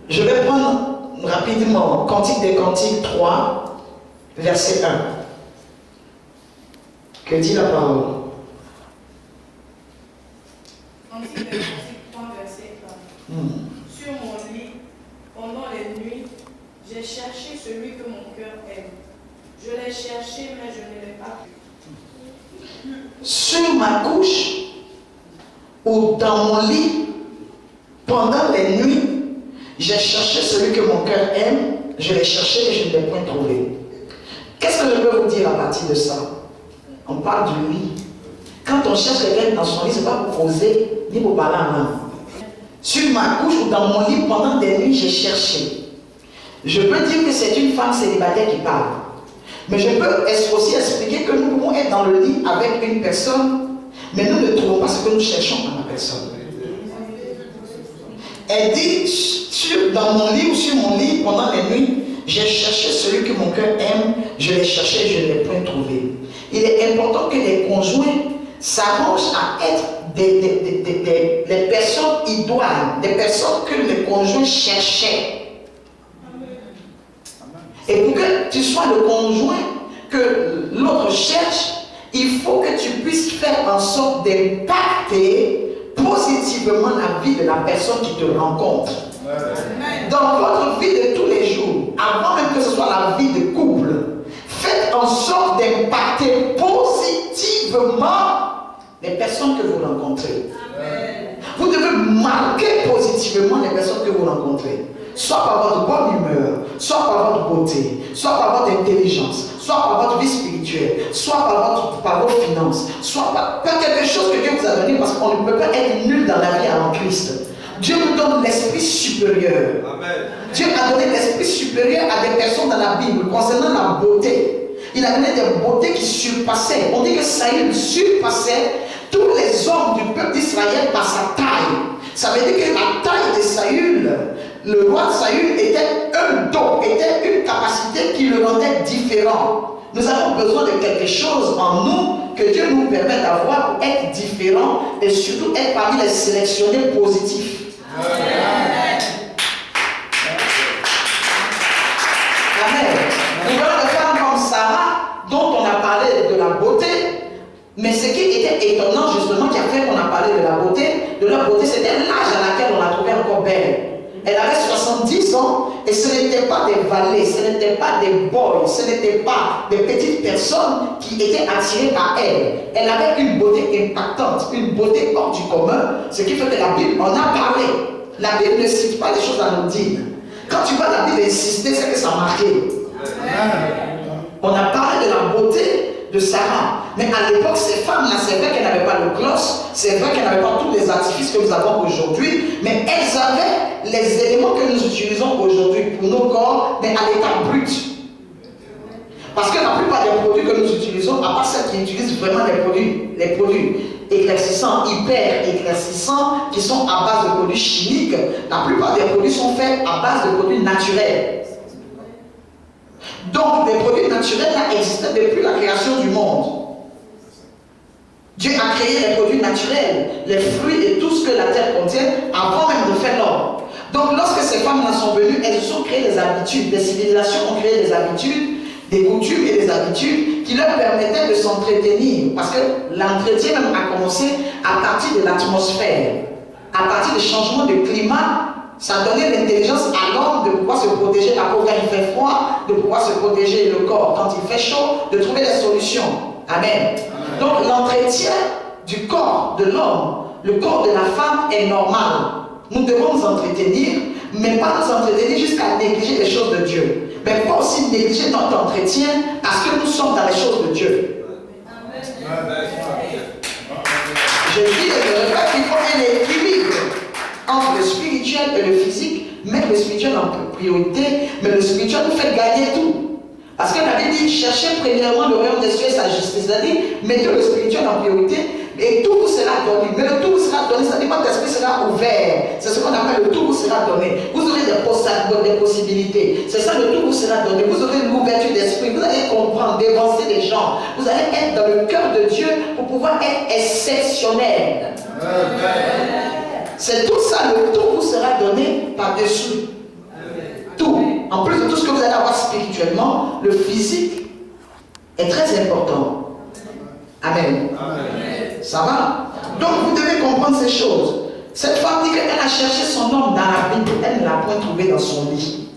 Je vais prendre rapidement Cantique des Cantiques 3, verset 1. Que dit la parole? Cantique des Cantiques 3, verset 1. Sur mon lit, pendant les nuits, j'ai cherché celui que mon cœur aime. Je l'ai cherché, mais je ne l'ai pas vu. Sur ma couche ou dans mon lit, pendant les nuits, j'ai cherché celui que mon cœur aime. Je l'ai cherché et je ne l'ai point trouvé. Qu'est-ce que je peux vous dire à partir de ça? On parle du lit. Quand on cherche quelqu'un dans son lit, ce n'est pas pour causer ni pour parler en langue. Sur ma couche ou dans mon lit, pendant des nuits, j'ai cherché. Je peux dire que c'est une femme célibataire qui parle. Mais je peux aussi expliquer que nous pouvons être dans le lit avec une personne, mais nous ne trouvons pas ce que nous cherchons dans la personne. Elle dit, dans mon lit ou sur mon lit, pendant les nuits, j'ai cherché celui que mon cœur aime, je l'ai cherché et je ne l'ai point trouvé. Il est important que les conjoints s'arrangent à être des personnes idoines, des personnes que les conjoints cherchaient. Et pour que tu sois le conjoint que l'autre cherche, il faut que tu puisses faire en sorte d'impacter positivement la vie de la personne qui te rencontre. Dans votre vie de tous les jours, avant même que ce soit la vie de couple, faites en sorte d'impacter positivement les personnes que vous rencontrez. Vous devez marquer positivement les personnes que vous rencontrez. Soit par votre bonne humeur, soit par votre beauté, soit par votre intelligence, soit par votre vie spirituelle, soit par vos finances, soit par quelque chose que Dieu vous a donné, parce qu'on ne peut pas être nul dans la vie avant Christ. Dieu nous donne l'esprit supérieur. Amen. Dieu a donné l'esprit supérieur à des personnes dans la Bible concernant la beauté. Il a donné des beautés qui surpassaient. On dit que Saül surpassait tous les hommes du peuple d'Israël par sa taille. Ça veut dire que la taille de Saül, le roi Saül, était un don, était une capacité qui le rendait différent. Nous avons besoin de quelque chose en nous que Dieu nous permet d'avoir pour être différent et surtout être parmi les sélectionnés positifs. Amen. Amen. Nous voyons des femmes comme Sarah, dont on a parlé de la beauté, mais ce qui était étonnant justement, qui a fait qu'on a parlé de la beauté, c'était l'âge à laquelle on la trouvait encore belle. Elle avait 70 ans et ce n'était pas des valets, ce n'était pas des boys, ce n'était pas des petites personnes qui étaient attirées par elle. Elle avait une beauté impactante, une beauté hors du commun, ce qui fait que la Bible en a parlé. La Bible ne cite pas les choses anodines. Quand tu vois la Bible insister, c'est que ça a marqué. On a parlé de la beauté de Sarah. Mais à l'époque, ces femmes-là, c'est vrai qu'elles n'avaient pas le gloss, c'est vrai qu'elles n'avaient pas tous les artifices que nous avons aujourd'hui, mais elles avaient les éléments que nous utilisons aujourd'hui pour nos corps, mais à l'état brut. Parce que la plupart des produits que nous utilisons, à part celles qui utilisent vraiment les produits éclaircissants, hyper éclaircissants, qui sont à base de produits chimiques, la plupart des produits sont faits à base de produits naturels. Donc, les produits naturels là existaient depuis la création du monde. Dieu a créé les produits naturels, les fruits et tout ce que la terre contient avant même de faire l'homme. Donc, lorsque ces femmes-là sont venues, elles ont créé des habitudes. Les civilisations ont créé des habitudes, des coutumes et des habitudes qui leur permettaient de s'entretenir. Parce que l'entretien même a commencé à partir de l'atmosphère, à partir des changements de climat. Ça donnait l'intelligence à l'homme de pouvoir se protéger la peau quand il fait froid, de pouvoir se protéger le corps quand il fait chaud, de trouver des solutions. Amen. Donc l'entretien du corps de l'homme, le corps de la femme est normal. Nous devons nous entretenir, mais pas nous entretenir jusqu'à négliger les choses de Dieu. Mais pas aussi négliger notre entretien parce que nous sommes dans les choses de Dieu. Amen. Je dis et je répète qu'il faut un équilibre entre le spirituel et le physique, mettre le spirituel en priorité, mais le spirituel nous fait gagner tout. Parce que la Bible dit, cherchez premièrement le royaume des cieux et sa justice. C'est-à-dire, mettez le spirituel en priorité et tout vous sera donné. Mais le tout vous sera donné, c'est-à-dire que votre esprit sera ouvert. C'est ce qu'on appelle le tout vous sera donné. Vous aurez des possibilités. C'est ça, le tout vous sera donné. Vous aurez l'ouverture d'esprit. Vous allez comprendre, dévancer les gens. Vous allez être dans le cœur de Dieu pour pouvoir être exceptionnel. Amen. C'est tout ça, le tout vous sera donné par-dessus. Tout. En plus de tout ce que vous allez avoir spirituellement, le physique est très important. Amen. Amen. Ça va? Donc vous devez comprendre ces choses. Cette femme dit qu'elle a cherché son homme dans la Bible, elle ne l'a point trouvé dans son lit.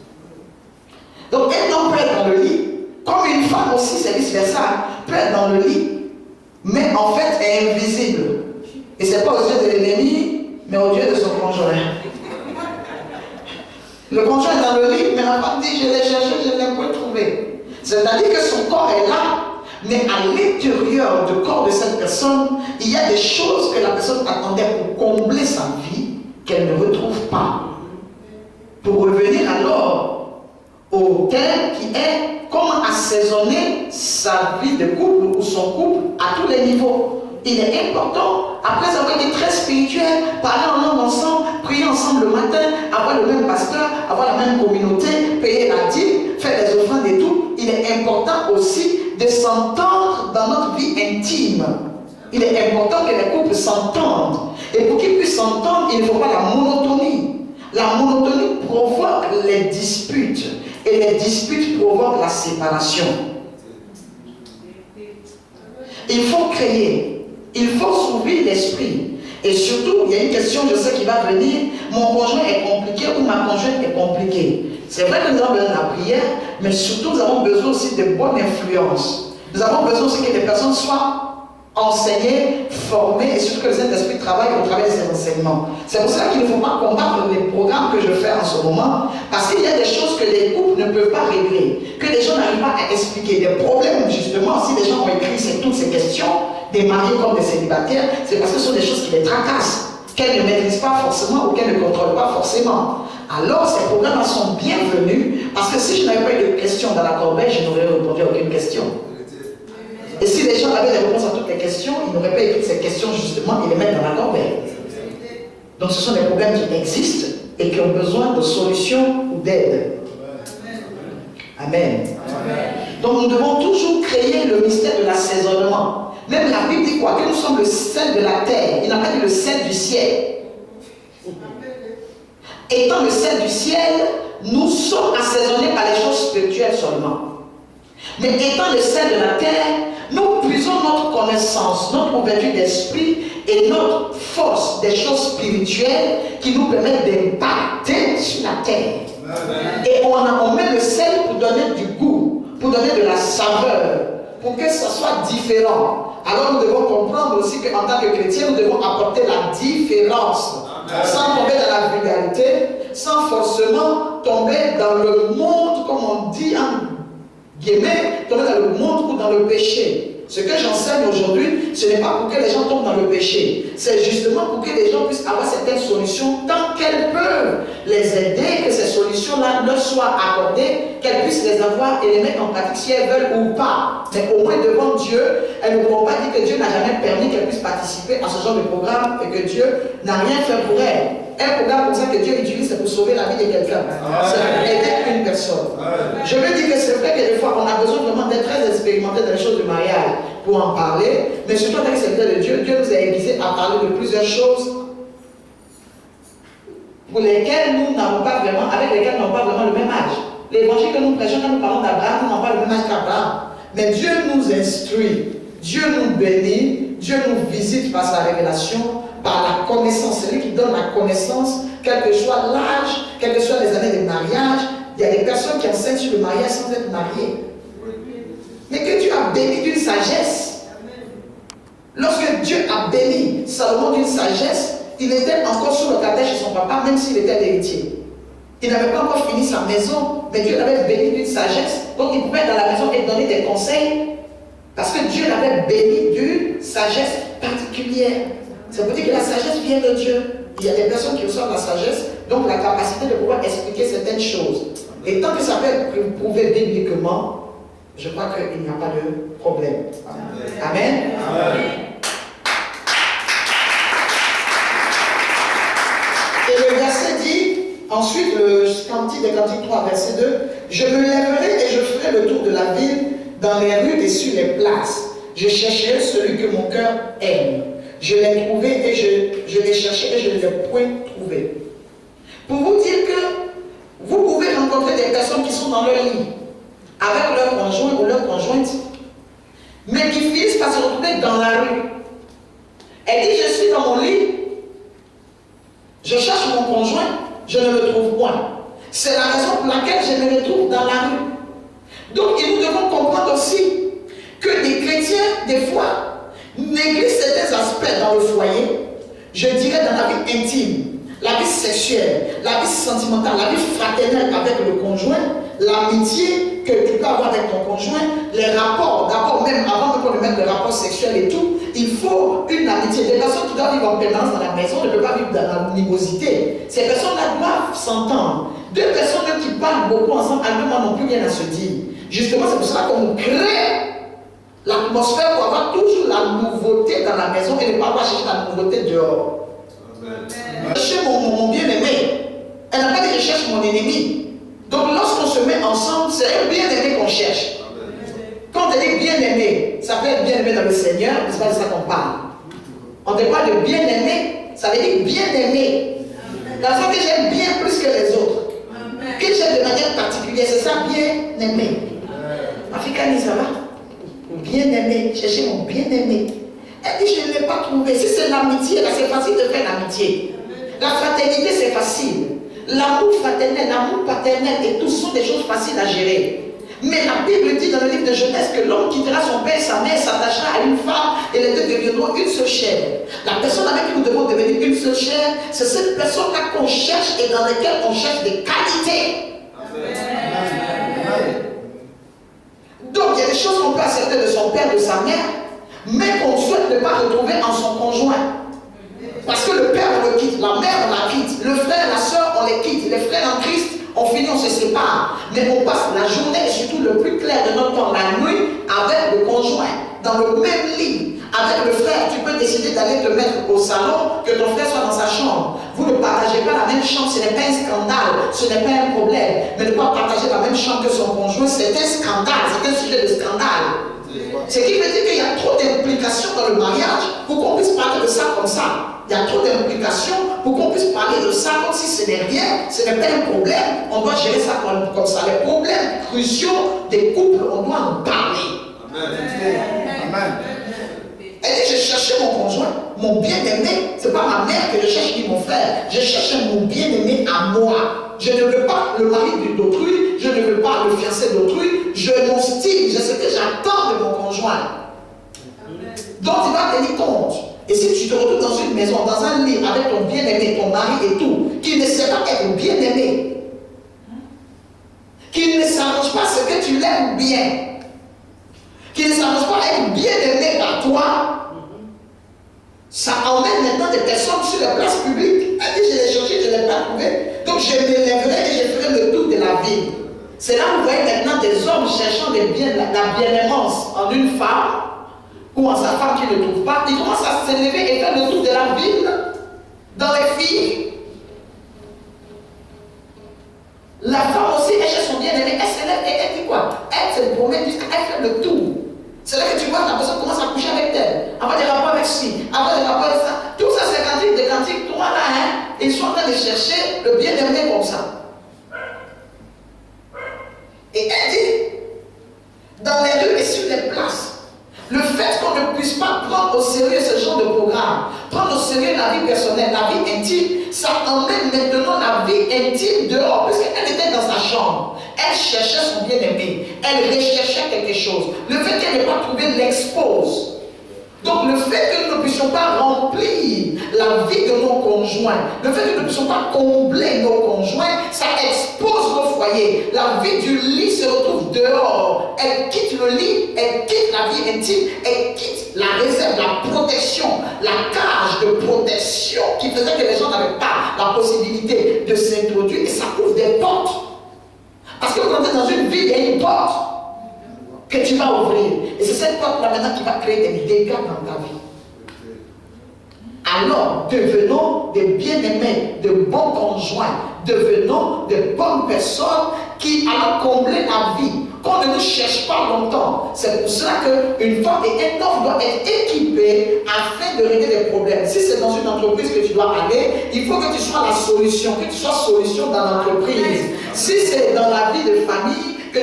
Donc un homme peut être dans le lit, comme une femme aussi, c'est vice-versa, peut être dans le lit, mais en fait est invisible. Et ce n'est pas aux yeux de l'ennemi, mais aux yeux de son conjoint. Le conjoint est dans le lit, mais la femme dit, je l'ai cherché, je ne l'ai pas trouvé. C'est-à-dire que son corps est là, mais à l'intérieur du corps de cette personne, il y a des choses que la personne attendait pour combler sa vie, qu'elle ne retrouve pas. Pour revenir alors au thème qui est comment assaisonner sa vie de couple ou son couple à tous les niveaux. Il est important, après avoir été très spirituel, parler en langue ensemble, prier ensemble le matin, avoir le même pasteur, avoir la même communauté, payer la dîme, faire des offrandes et tout. Il est important aussi de s'entendre dans notre vie intime. Il est important que les couples s'entendent. Et pour qu'ils puissent s'entendre, il ne faut pas la monotonie. La monotonie provoque les disputes. Et les disputes provoquent la séparation. Il faut créer. Il faut s'ouvrir l'esprit. Et surtout, il y a une question, je sais, qui va venir. Mon conjoint est compliqué ou ma conjointe est compliquée. C'est vrai que nous avons besoin de la prière, mais surtout, nous avons besoin aussi de bonnes influences. Nous avons besoin aussi que les personnes soient enseignées, formées, et surtout que le Saint-Esprit travaille au travers de ces enseignements. C'est pour cela qu'il ne faut pas combattre les programmes que je fais en ce moment, parce qu'il y a des choses que les couples ne peuvent pas régler, que les gens n'arrivent pas à expliquer. Des problèmes, justement, si les gens ont écrit toutes ces questions, des mariés comme des célibataires, c'est parce que ce sont des choses qui les tracassent, qu'elles ne maîtrisent pas forcément ou qu'elles ne contrôlent pas forcément. Alors ces programmes sont bienvenus, parce que si je n'avais pas eu de questions dans la corbeille, je n'aurais répondu à aucune question. Et si les gens avaient des réponses à toutes les questions, ils n'auraient pas écrit ces questions justement et les mettre dans la corbeille. Donc ce sont des problèmes qui existent et qui ont besoin de solutions ou d'aide. Amen. Donc nous devons toujours créer le mystère de l'assaisonnement. Même la Bible dit quoi? Que nous sommes le sel de la terre. Il n'a pas dit le sel du ciel. Étant le sel du ciel, nous sommes assaisonnés par les choses spirituelles seulement. Mais étant le sel de la terre, nous puisons notre connaissance, notre ouverture d'esprit et notre force des choses spirituelles qui nous permettent d'impacter sur la terre. Et on met le sel pour donner du goût, pour donner de la saveur, pour que ça soit différent. Alors nous devons comprendre aussi qu'en tant que chrétiens, nous devons apporter la différence. Sans tomber dans la vulgarité, sans forcément tomber dans le monde, comme on dit en guillemets, tomber dans le monde ou dans le péché. Ce que j'enseigne aujourd'hui, ce n'est pas pour que les gens tombent dans le péché. C'est justement pour que les gens puissent avoir certaines solutions tant qu'elles peuvent les aider, que ces solutions-là leur soient accordées, qu'elles puissent les avoir et les mettre en pratique si elles veulent ou pas. Mais au moins devant Dieu, elles ne pourront pas dire que Dieu n'a jamais permis qu'elles puissent participer à ce genre de programme et que Dieu n'a rien fait pour elles. Un programme comme ça que Dieu utilise, c'est pour sauver la vie de quelqu'un. C'est pour aider une personne. Je veux dire que c'est vrai que des fois, on a besoin vraiment d'être très expérimenté dans les choses du mariage pour en parler. Mais surtout avec cette de Dieu, Dieu nous a aiguisés à parler de plusieurs choses pour lesquelles nous n'avons pas vraiment, avec lesquelles nous n'avons pas vraiment le même âge. L'évangile que nous prêchons, quand nous parlons d'Abraham, nous n'avons pas le même âge qu'Abraham. Mais Dieu nous instruit, Dieu nous bénit, Dieu nous visite par sa révélation, par la connaissance. C'est lui qui donne la connaissance, quel que soit l'âge, quelles que soient les années de mariage. Il y a des personnes qui enseignent sur le mariage sans être mariées. Mais que Dieu a béni d'une sagesse. Lorsque Dieu a béni Salomon d'une sagesse, il était encore sous le cadre chez son papa, même s'il était l'héritier. Il n'avait pas encore fini sa maison, mais Dieu l'avait béni d'une sagesse. Donc il pouvait être dans la maison et donner des conseils, parce que Dieu l'avait béni d'une sagesse particulière. Ça veut dire que la sagesse vient de Dieu. Il y a des personnes qui reçoivent la sagesse, donc la capacité de pouvoir expliquer certaines choses. Et tant que ça peut être prouvé bibliquement, je crois qu'il n'y a pas de problème. Amen. Amen. Et le verset dit, ensuite, le cantique des Cantiques 3, verset 2, « Je me lèverai et je ferai le tour de la ville, dans les rues et sur les places. Je chercherai celui que mon cœur aime. Je l'ai trouvé et je l'ai cherché et je ne l'ai point trouvé. » Pour vous dire que vous pouvez rencontrer des personnes qui sont dans leur lit, avec leur conjoint ou leur conjointe, mais qui finissent par se retrouver dans la rue. Elle dit, je suis dans mon lit, je cherche mon conjoint, je ne le trouve point. C'est la raison pour laquelle je me retrouve dans la rue. Donc, nous devons comprendre aussi que des chrétiens, des fois, négligent certains aspects dans le foyer, je dirais dans la vie intime, la vie sexuelle, la vie sentimentale, la vie fraternelle avec le conjoint, l'amitié que tu peux avoir avec ton conjoint, les rapports, d'abord même avant de mettre le rapport sexuel et tout, il faut une amitié. Des personnes qui doivent vivre en permanence dans la maison ne peuvent pas vivre dans l'animosité. Ces personnes-là doivent s'entendre. Deux personnes qui parlent beaucoup ensemble, elles n'ont plus rien à se dire. Justement, c'est pour cela qu'on crée l'atmosphère pour avoir toujours la nouveauté dans la maison et ne pas avoir chercher la nouveauté dehors. Chercher mon bien-aimé. Elle n'a pas dit je cherche mon ennemi. Donc lorsqu'on se met ensemble, c'est un bien-aimé qu'on cherche. Quand elle est bien-aimée, ça peut être bien-aimé dans le Seigneur, mais ce n'est pas de ça qu'on parle. on te parle de bien-aimé, ça veut dire bien-aimé. La personne que j'aime bien plus que les autres. Que j'aime de manière particulière, c'est ça, bien-aimé. Africaine, ça va? Bien-aimé, cherchez mon bien-aimé. Elle dit, je ne l'ai pas trouvé. Si c'est l'amitié, là, c'est facile de faire l'amitié. La fraternité, c'est facile. L'amour fraternel, l'amour paternel et tout sont des choses faciles à gérer. Mais la Bible dit dans le livre de Genèse que l'homme quittera son père et sa mère, s'attachera à une femme et les deux deviendront une seule chair. La personne avec qui nous devons devenir une seule chair, c'est cette personne-là qu'on cherche et dans laquelle on cherche des qualités. Donc il y a des choses qu'on peut accepter de son père, de sa mère, mais qu'on souhaite ne pas retrouver en son conjoint. Parce que le père, on le quitte, la mère, on la quitte, le frère, la soeur, on les quitte, les frères en Christ, on finit, on se sépare. Mais on passe la journée et surtout le plus clair de notre temps, la nuit, avec le conjoint, dans le même lit. Avec le frère, tu peux décider d'aller te mettre au salon, que ton frère soit dans sa chambre. Vous ne partagez pas la même chambre, ce n'est pas un scandale, ce n'est pas un problème. Mais ne pas partager la même chambre que son conjoint, c'est un scandale, c'est un sujet de scandale. Ce qui veut dire qu'il y a trop d'implications dans le mariage pour qu'on puisse parler de ça comme ça. Il y a trop d'implications pour qu'on puisse parler de ça comme si ce n'est rien, ce n'est pas un problème. On doit gérer ça comme ça. Les problèmes cruciaux des couples, on doit en parler. Amen. Amen. Elle dit, je cherchais mon conjoint, mon bien-aimé. Ce n'est pas ma mère que je cherche ni mon frère. Je cherche mon bien-aimé à moi. Je ne veux pas le mari d'autrui, je ne veux pas le fiancé d'autrui. Mon style, je sais que j'attends de mon conjoint. Donc il va tenir compte. Et si tu te retrouves dans une maison, dans un lit avec ton bien-aimé, ton mari et tout, qui ne sait pas être bien-aimé, qui ne s'arrange pas ce que tu l'aimes bien, qui ne s'arrange pas être bien-aimé par toi, ça emmène maintenant des personnes sur les places publiques. Elle dit, je l'ai cherché, je ne l'ai pas trouvé. Donc je m'élèverai et je ferai le tour de la ville. C'est là où vous voyez maintenant des hommes cherchant la bien-aimance en une femme ou en sa femme qui ne trouve pas. Ils commencent à s'élever et faire le tour de la ville dans les filles. La femme aussi, elle cherche son bien-aimé, elle s'élève et elle dit quoi? Elle se promène jusqu'à elle fait le tour. C'est là que tu vois que la personne commence à coucher avec elle, avoir des rapports avec ci, avoir des rapports avec ça. Tout ça, c'est cantique, des cantiques. Toi là, hein, ils sont en train de chercher le bien-aimé comme ça. Et elle dit, dans les rues et sur les places, le fait qu'on ne puisse pas prendre au sérieux ce genre de programme, prendre au sérieux la vie personnelle, la vie intime, ça emmène maintenant la vie intime dehors, parce qu'elle était dans sa chambre. Elle cherchait son bien-aimé, elle recherchait quelque chose. Le fait qu'elle n'ait pas trouvé l'expose. Donc le fait que nous ne puissions pas remplir la vie de nos conjoints, le fait que nous ne puissions pas combler nos conjoints, ça expose nos foyers. La vie du lit se retrouve dehors. Elle quitte le lit, elle quitte la vie intime, elle quitte la réserve, la protection, la cage de protection qui faisait que les gens n'avaient pas la possibilité de s'introduire, et ça ouvre des portes. Parce que quand tu es dans une vie, il y a une porte que tu vas ouvrir. Et c'est cette porte-là maintenant qui va créer des dégâts dans ta vie. Alors, devenons des bien-aimés, de bons conjoints, devenons de bonnes personnes qui allons combler la vie, qu'on ne nous cherche pas longtemps. C'est pour cela qu'une femme et un homme doivent être équipés afin de régler des problèmes. Si c'est dans une entreprise que tu dois aller, il faut que tu sois la solution, que tu sois solution dans l'entreprise. Si c'est dans la vie de famille, que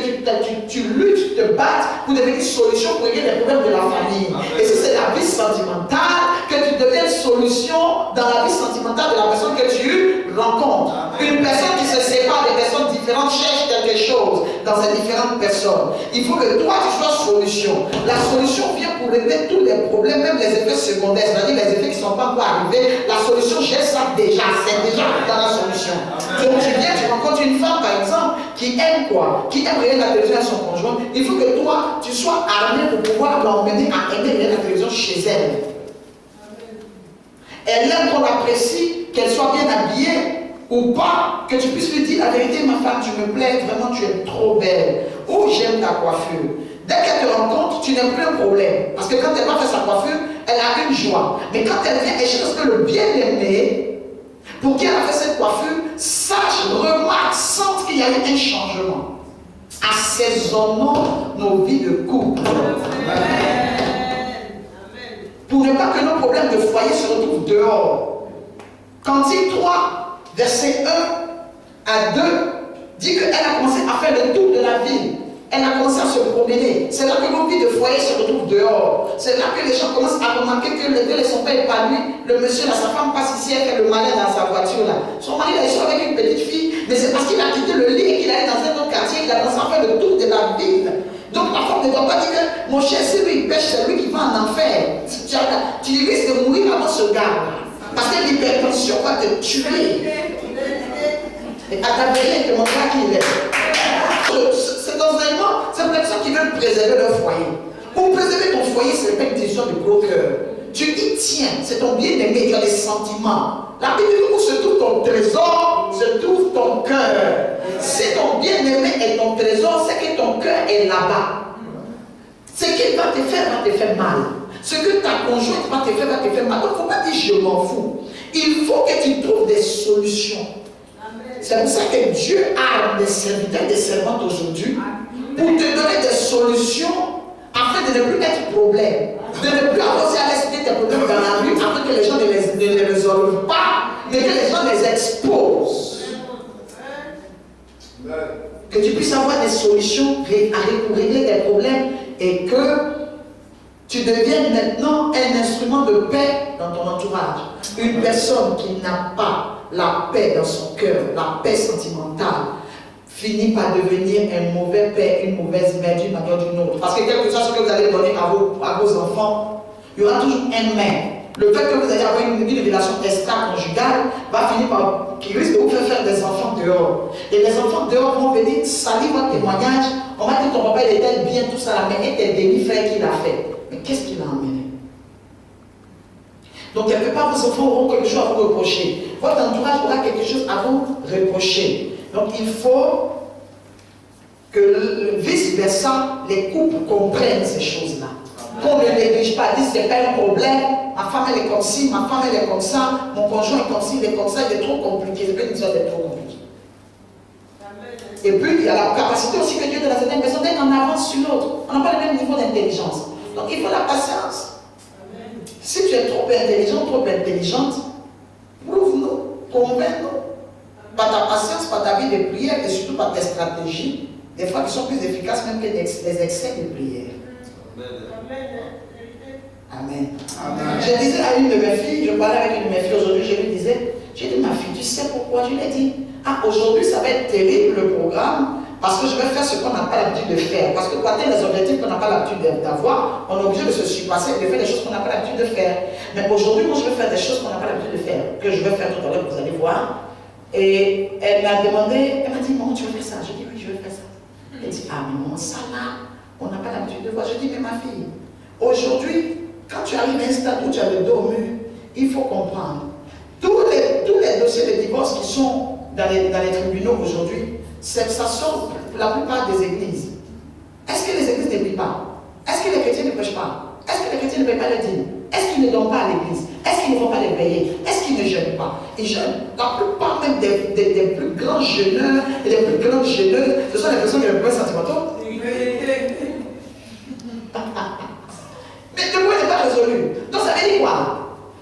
tu luttes, te battes pour devenir solution pour régler les problèmes de la famille. Et si c'est la vie sentimentale, que tu deviennes solution dans la vie sentimentale de la personne que tu rencontres. Une personne qui se sépare des personnes différentes cherche quelque chose dans ces différentes personnes. Il faut que toi tu sois solution. La solution vient pour régler tous les problèmes, même les effets secondaires, c'est-à-dire les effets qui ne sont pas encore arrivés. La solution gère ça déjà, c'est déjà dans la solution. Donc tu viens, tu rencontres une femme par exemple qui aime quoi? Qui aime regarder la télévision à son conjoint. Il faut que toi tu sois armé pour pouvoir l'emmener à aimer regarder la télévision chez elle. Elle aime qu'on apprécie, qu'elle soit bien habillée ou pas, que tu puisses lui dire la vérité, ma femme, tu me plais, vraiment tu es trop belle. Ou j'aime ta coiffure. Dès qu'elle te rencontre, tu n'as plus un problème. Parce que quand elle va faire sa coiffure, elle a une joie. Mais quand elle vient, elle cherche que le bien-aimé, pour qui elle a fait cette coiffure, sache, remarque, sente qu'il y a eu un changement. Assaisonnons nos vies de couple. Pour ne pas que nos problèmes problèmes de foyer se retrouvent dehors. Cantique 3, verset 1 à 2, dit qu'elle a commencé à faire le tour de la ville. Elle a commencé à se promener. C'est là que nos vies de foyer se retrouvent dehors. C'est là que les gens commencent à remarquer que le gars ne sont pas épanouis. Le monsieur, là, sa femme passe ici, elle fait le malin dans sa voiture. Là. Son mari, là, il sort avec une petite fille, mais c'est parce qu'il a quitté le lit et qu'il allait dans un autre quartier. Il a commencé à faire le tour de la ville. Donc la femme ne doit pas dire que mon cher, si lui il pêche, c'est lui qui va en enfer. Tu risques de mourir avant ce gars. Parce que l'hypertension va te tuer. Et à ta vérité, te montrer qui il est. C'est dans un moment, c'est pour personnes qui veulent préserver leur foyer. Pour préserver ton foyer, ce n'est pas une décision de gros cœur. Tu y tiens, c'est ton bien-aimé, tu as des sentiments. La Bible dit où se trouve ton trésor, se trouve ton cœur. Si ton bien-aimé est ton trésor, c'est que ton cœur est là-bas. Ce qu'il va te faire mal. Ce que ta conjointe va te faire mal. Donc il ne faut pas dire je m'en fous. Il faut que tu trouves des solutions. C'est pour ça que Dieu arme des serviteurs et des servantes aujourd'hui pour te donner des solutions afin de ne plus être problème. De ne plus avoir à l'expliquer tes problèmes dans la rue afin que les gens ne les résolvent pas, mais que les gens les exposent. Que tu puisses avoir des solutions pour régler des problèmes et que tu deviennes maintenant un instrument de paix dans ton entourage. Une personne qui n'a pas la paix dans son cœur, la paix sentimentale, finit par devenir un mauvais père, une mauvaise mère d'une manière ou d'une autre. Parce que quel que soit ce que vous allez donner à vos enfants, il y aura toujours un mais. Le fait que vous allez avoir une relation extra-conjugale va finir par qui risque de vous faire des enfants dehors. Et les enfants dehors vont venir salir votre témoignage. On va dire que ton papa il était bien, tout ça, mais tes demi-frères qu'il a fait. Mais qu'est-ce qu'il a amené? Donc, quelque part, vos enfants auront quelque chose à vous reprocher. Votre entourage aura quelque chose à vous reprocher. Donc, il faut que vice-versa, les couples comprennent ces choses-là. Qu'on ne néglige pas, dire ce n'est pas un problème, ma femme elle est comme ci, ma femme elle est comme ça, mon conjoint est comme ci, il est comme ça, il est trop compliqué. C'est pas une histoire d'être trop compliqué. Et puis, il y a la capacité aussi que Dieu donne à certaines personnes d'être en avance sur l'autre. On n'a pas le même niveau d'intelligence. Donc, il faut la patience. Si tu es trop intelligent, trop intelligente, prouve-nous, convainc-nous. Par ta patience, par ta vie de prière et surtout par tes stratégies, des fois qui sont plus efficaces même que les excès de prière. Amen. Amen. Je disais à une de mes filles, je parlais avec une de mes filles aujourd'hui, je lui disais, j'ai dit ma fille, tu sais pourquoi? Je lui ai dit, aujourd'hui ça va être terrible le programme. Parce que je vais faire ce qu'on n'a pas l'habitude de faire. Parce que pour atteindre les objectifs qu'on n'a pas l'habitude d'avoir, on est obligé de se surpasser et de faire des choses qu'on n'a pas l'habitude de faire. Mais aujourd'hui, moi, je vais faire des choses qu'on n'a pas l'habitude de faire, que je vais faire tout à l'heure, vous allez voir. Et elle m'a demandé, elle m'a dit, maman, tu veux faire ça? Je dis, oui, je vais faire ça. Elle dit, ah, mais maman, ça là, on n'a pas l'habitude de voir. Je dis, mais ma fille, aujourd'hui, quand tu arrives à un stade où tu as le dos au mur, il faut comprendre. Tous les dossiers de divorce qui sont dans les tribunaux aujourd'hui, ça sort pour la plupart des églises. Est-ce que les églises ne prient pas? Est-ce que les chrétiens ne prêchent pas? Est-ce que les chrétiens ne payent pas les dîmes? Est-ce qu'ils ne donnent pas à l'église? Est-ce qu'ils ne vont pas les payer? Est-ce qu'ils ne jeûnent pas? Ils jeûnent. La plupart même des plus grands jeûneurs et des plus grandes jeûneuses, ce sont les personnes qui ont les plus sentimentaux. Mais le point n'est pas résolu. Donc ça veut dire quoi?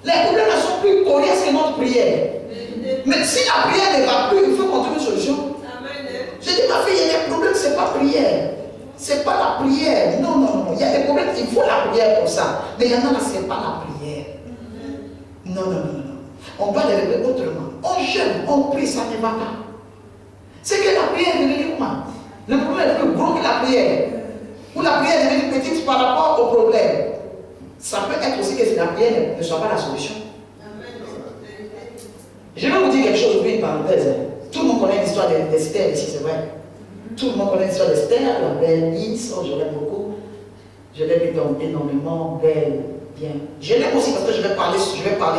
Les problèmes sont plus coriaces que notre prière. Mais si la prière ne va plus, il faut qu'on trouve une solution. Je dis ma fille, il y a des problèmes, ce n'est pas prière. Ce n'est pas la prière. Non, non, non. Il y a des problèmes, il faut la prière pour ça. Mais il y en a là, ce n'est pas la prière. Non, non, non, non. On doit les régler autrement. On jeûne, on prie, ça ne va pas. C'est que la prière est devenue comment? Le problème est plus gros que la prière. Ou la prière est devenue petite par rapport au problème. Ça peut être aussi que la prière ne soit pas la solution. Je vais vous dire quelque chose, une parenthèse. Tout le monde connaît l'histoire d'Esther ici, c'est vrai. Tout le monde connaît l'histoire d'Esther, la belle Is, oh, je l'aime beaucoup. Je l'aime énormément, belle, bien. Je l'aime aussi parce que je vais parler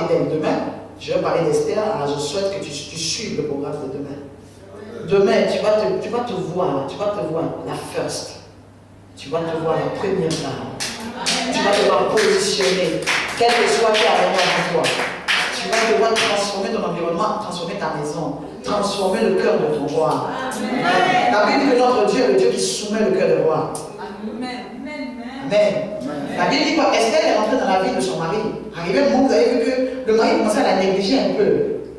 d'elle demain. Je vais parler d'Esther, alors je souhaite que tu suives le programme de demain. Demain, tu vas te voir la first. Tu vas te voir la première dame. Tu vas te voir positionner, quel que soit qui a rien en toi. Tu vas devoir transformer ton environnement, transformer ta maison, transformer le cœur de ton roi. La Bible dit que notre Dieu est le Dieu qui soumet le cœur du roi. Amen. La Bible dit quoi? Esther est rentrée dans la vie de son mari. Arrivé le moment où vous avez vu que le mari commençait à la négliger un peu.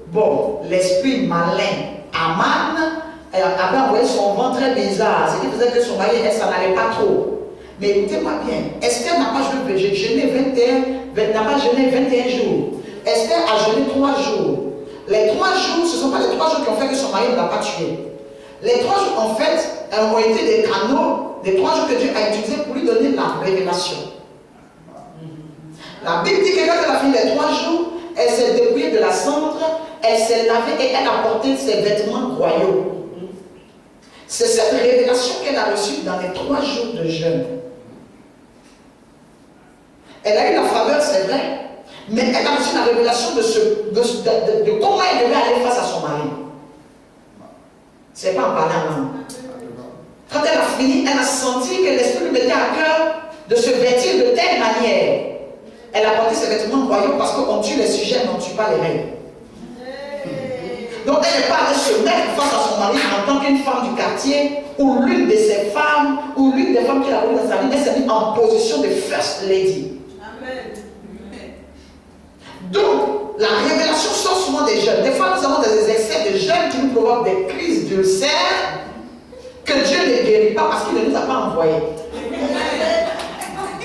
Bon, l'esprit malin, Aman, avait envoyé son vent très bizarre. Ce qui faisait que son mari, elle, ça n'allait pas trop. Mais écoutez-moi bien, Esther n'a pas jeûné 21 jours. Esther a jeûné 3 jours. Les 3 jours, ce ne sont pas les 3 jours qui ont fait que son mari ne l'a pas tué. Les 3 jours, en fait, ont été des canaux, des 3 jours que Dieu a utilisés pour lui donner la révélation. La Bible dit que quand elle a fini les 3 jours, elle s'est dépouillée de la cendre, elle s'est lavée et elle a porté ses vêtements royaux. C'est cette révélation qu'elle a reçue dans les 3 jours de jeûne. Elle a eu la faveur, c'est vrai, mais elle a reçu la révélation de comment elle devait aller face à son mari. Ce n'est pas en parlant en langue. Quand elle a fini, elle a senti que l'Esprit lui mettait à cœur de se vêtir de telle manière. Elle a porté ses vêtements royaux parce qu'on tue les sujets, mais on ne tue pas les reines. Donc elle n'est pas allée se mettre face à son mari en tant qu'une femme du quartier ou l'une de ses femmes ou l'une des femmes qu'il a eues dans sa vie. Elle s'est mise en position de First Lady. Amen. Donc, la révélation sort souvent des jeunes. Des fois, nous avons des excès de jeunes qui nous provoquent des crises d'ulcères que Dieu ne guérit pas parce qu'il ne nous a pas envoyés.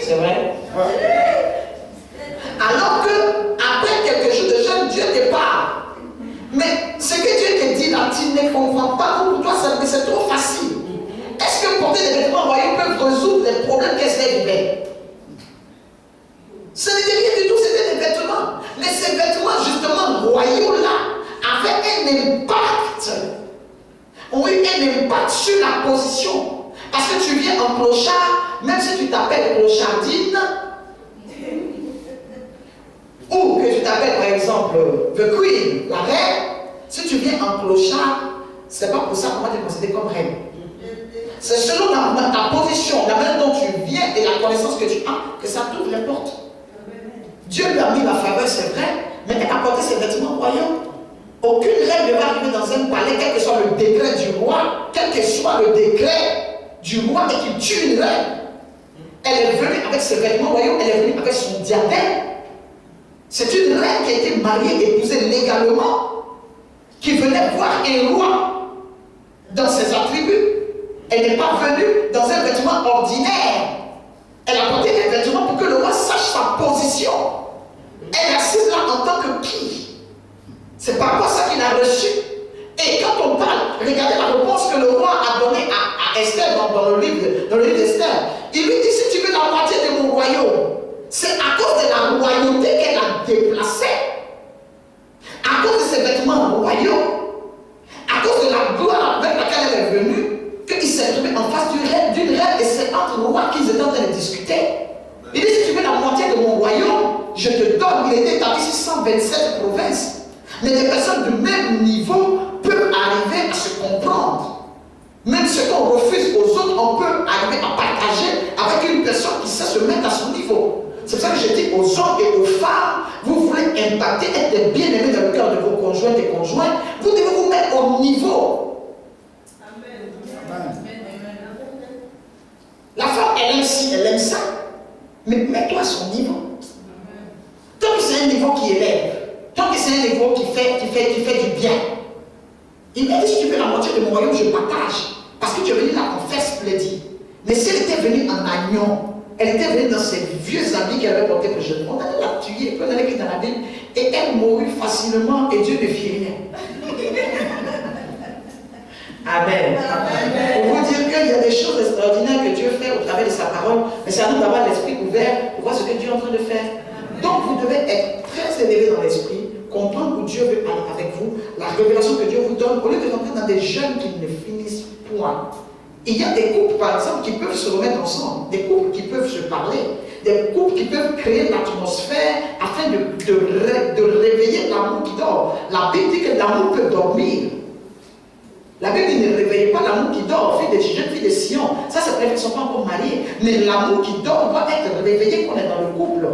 C'est vrai? Alors que, après quelques jours de jeûne, Dieu te parle. Mais ce que Dieu te dit là, tu ne comprends pas. Pour toi, c'est trop facile. Est-ce que porter des vêtements royaux peut résoudre les problèmes qu'elle vivait? Ce n'était rien du tout, c'était des vêtements. Mais ces vêtements, justement, royaux-là, avaient un impact. Ont eu un impact sur la position. Parce que tu viens en clochard, même si tu t'appelles clochardine, ou que tu t'appelles par exemple The Queen, la reine, si tu viens en clochard, c'est pas pour ça qu'on va te considérer comme reine. C'est selon ta position, la manière dont tu viens et la connaissance que tu as, que ça t'ouvre les portes. Dieu lui a mis la faveur, c'est vrai, mais elle a porté ses vêtements royaux. Aucune reine ne va arriver dans un palais, quel que soit le décret du roi, quel que soit le décret du roi et qu'il tue une reine. Elle est venue avec ses vêtements royaux, elle est venue avec son diadème. C'est une reine qui a été mariée, épousée légalement, qui venait voir un roi dans ses attributs. Elle n'est pas venue dans un vêtement ordinaire. Elle a porté des vêtements pour que le roi sache sa position. Elle est assise là en tant que qui? C'est par rapport à ça qu'il a reçu. Et quand on parle, regardez la réponse que le roi a donnée à Esther dans le livre d'Esther. Il lui dit, si tu veux la moitié de mon royaume, c'est à cause de la royauté qu'elle a déplacée, à cause de ses vêtements royaux, à cause de la gloire avec laquelle elle est venue, qu'il s'est trouvé en face d'une reine et c'est entre rois qu'ils étaient en train de discuter. Il dit, si tu veux la moitié de mon royaume, je te donne. Il était établi sur 127 provinces. Mais des personnes de même niveau peuvent arriver à se comprendre. Même ce qu'on refuse aux autres, on peut arriver à partager avec une personne qui sait se mettre à son niveau. C'est pour ça que je dis aux hommes et aux femmes, vous voulez impacter, être bien-aimés dans le cœur de vos conjointes et conjoints, vous devez vous mettre au niveau. Amen. La femme, elle aime ci, elle aime ça. Mais mets-toi à son niveau. Tant que c'est un niveau qui élève, tant que c'est un niveau qui fait du bien. Il m'a dit, si tu veux la moitié de mon royaume, je partage. Parce que tu es venu là en First Lady. Mais si elle était venue en agnon, elle était venue dans ses vieux habits qu'elle avait portés pour jeune. On allait la tuer, on allait dans la Bible, et elle mourut facilement et Dieu ne fit rien. Amen. Amen. Pour vous dire qu'il y a des choses extraordinaires que Dieu fait au travers de sa parole, mais c'est à nous d'avoir l'esprit ouvert pour voir ce que Dieu est en train de faire. Donc vous devez être très élevé dans l'esprit, comprendre où Dieu veut aller avec vous, la révélation que Dieu vous donne, au lieu de rentrer dans des jeunes qui ne finissent point. Il y a des couples, par exemple, qui peuvent se remettre ensemble, des couples qui peuvent se parler, des couples qui peuvent créer l'atmosphère afin de réveiller l'amour qui dort. La Bible dit que l'amour peut dormir. La Bible dit ne réveillez pas l'amour qui dort, fille des jeunes filles de Sion. Ça, c'est vrai qu'ils ne sont pas encore mariés. Mais l'amour qui dort doit être réveillé quand on est dans le couple.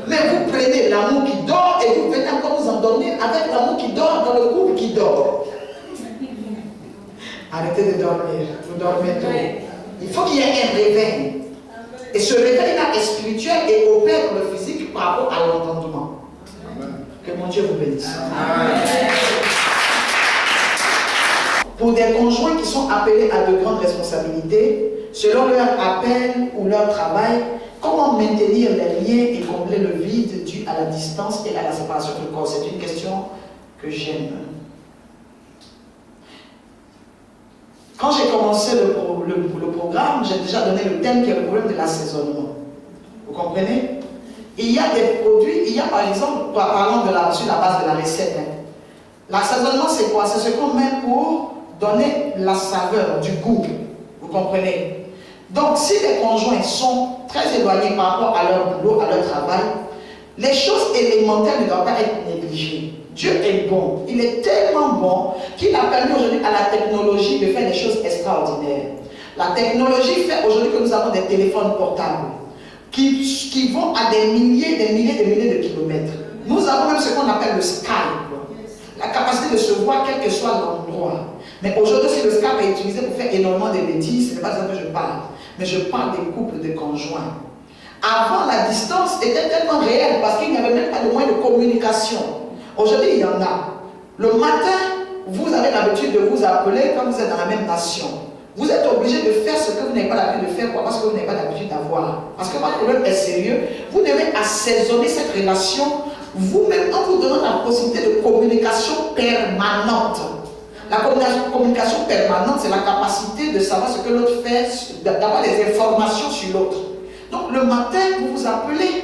Mais vous prenez l'amour qui dort et vous venez encore vous endormir avec l'amour qui dort dans le couple qui dort. Arrêtez de dormir. Vous dormez trop. Il faut qu'il y ait un réveil. Et ce réveil-là est spirituel et opère dans le physique par rapport à l'entendement. Que mon Dieu vous bénisse. Pour des conjoints qui sont appelés à de grandes responsabilités, selon leur appel ou leur travail, comment maintenir les liens et combler le vide dû à la distance et à la séparation du corps? C'est une question que j'aime. Quand j'ai commencé le programme, j'ai déjà donné le thème qui est le problème de l'assaisonnement. Vous comprenez? Il y a des produits, il y a par exemple, parlons sur la base de la recette. L'assaisonnement, c'est quoi? C'est ce qu'on met pour donner la saveur, du goût. Vous comprenez? Donc, si les conjoints sont très éloignés par rapport à leur boulot, à leur travail, les choses élémentaires ne doivent pas être négligées. Dieu est bon. Il est tellement bon qu'il a permis aujourd'hui à la technologie de faire des choses extraordinaires. La technologie fait aujourd'hui que nous avons des téléphones portables qui vont à des milliers de kilomètres. Nous avons même ce qu'on appelle le Skype. La capacité de se voir quel que soit l'endroit. Mais aujourd'hui, si le Skype est utilisé pour faire énormément de bêtises, ce n'est pas ça que je parle. Mais je parle des couples de conjoints. Avant, la distance était tellement réelle parce qu'il n'y avait même pas de moyen de communication. Aujourd'hui, il y en a. Le matin, vous avez l'habitude de vous appeler quand vous êtes dans la même nation. Vous êtes obligé de faire ce que vous n'avez pas l'habitude de faire. Pourquoi? Parce que vous n'avez pas l'habitude d'avoir. Parce que votre problème est sérieux. Vous devez assaisonner cette relation vous-même en vous donnant la possibilité de communication permanente. La communication permanente, c'est la capacité de savoir ce que l'autre fait, d'avoir des informations sur l'autre. Donc le matin, vous vous appelez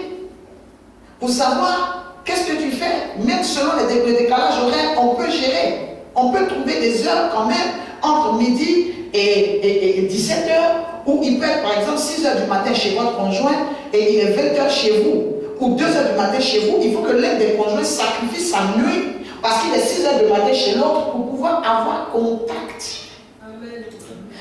pour savoir qu'est-ce que tu fais. Même selon les décalages horaires, on peut gérer. On peut trouver des heures quand même entre midi et 17h, où il peut être par exemple 6h du matin chez votre conjoint et il est 20h chez vous, ou 2h du matin chez vous. Il faut que l'un des conjoints sacrifie sa nuit parce qu'il est 6h du matin chez l'autre pour pouvoir avoir contact. Amen.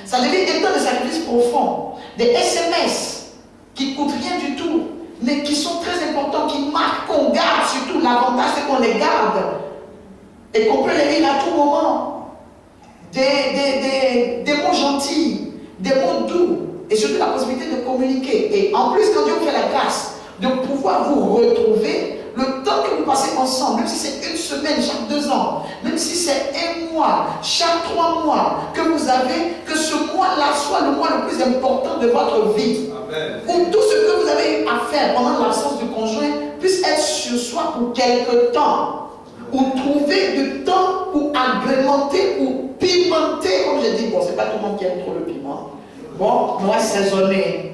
Ça devient un temps de sacrifice profond. Des SMS qui ne coûtent rien du tout, mais qui sont très importants, qui marquent, qu'on garde. Surtout l'avantage, c'est qu'on les garde et qu'on peut les lire à tout moment. Des mots gentils, des mots doux, et surtout la possibilité de communiquer. Et en plus, quand Dieu vous fait la grâce de pouvoir vous retrouver, le temps que vous passez ensemble, même si c'est une semaine chaque 2 ans, même si c'est un mois, chaque 3 mois que vous avez, que ce mois-là soit le mois le plus important de votre vie. Amen. Où tout ce que vous avez eu à faire pendant l'absence du conjoint puisse être sur soi pour quelque temps. Ou trouver du temps pour agrémenter ou pimenter, comme j'ai dit. Bon, c'est pas tout le monde qui aime trop le piment. Bon, moi, assaisonner.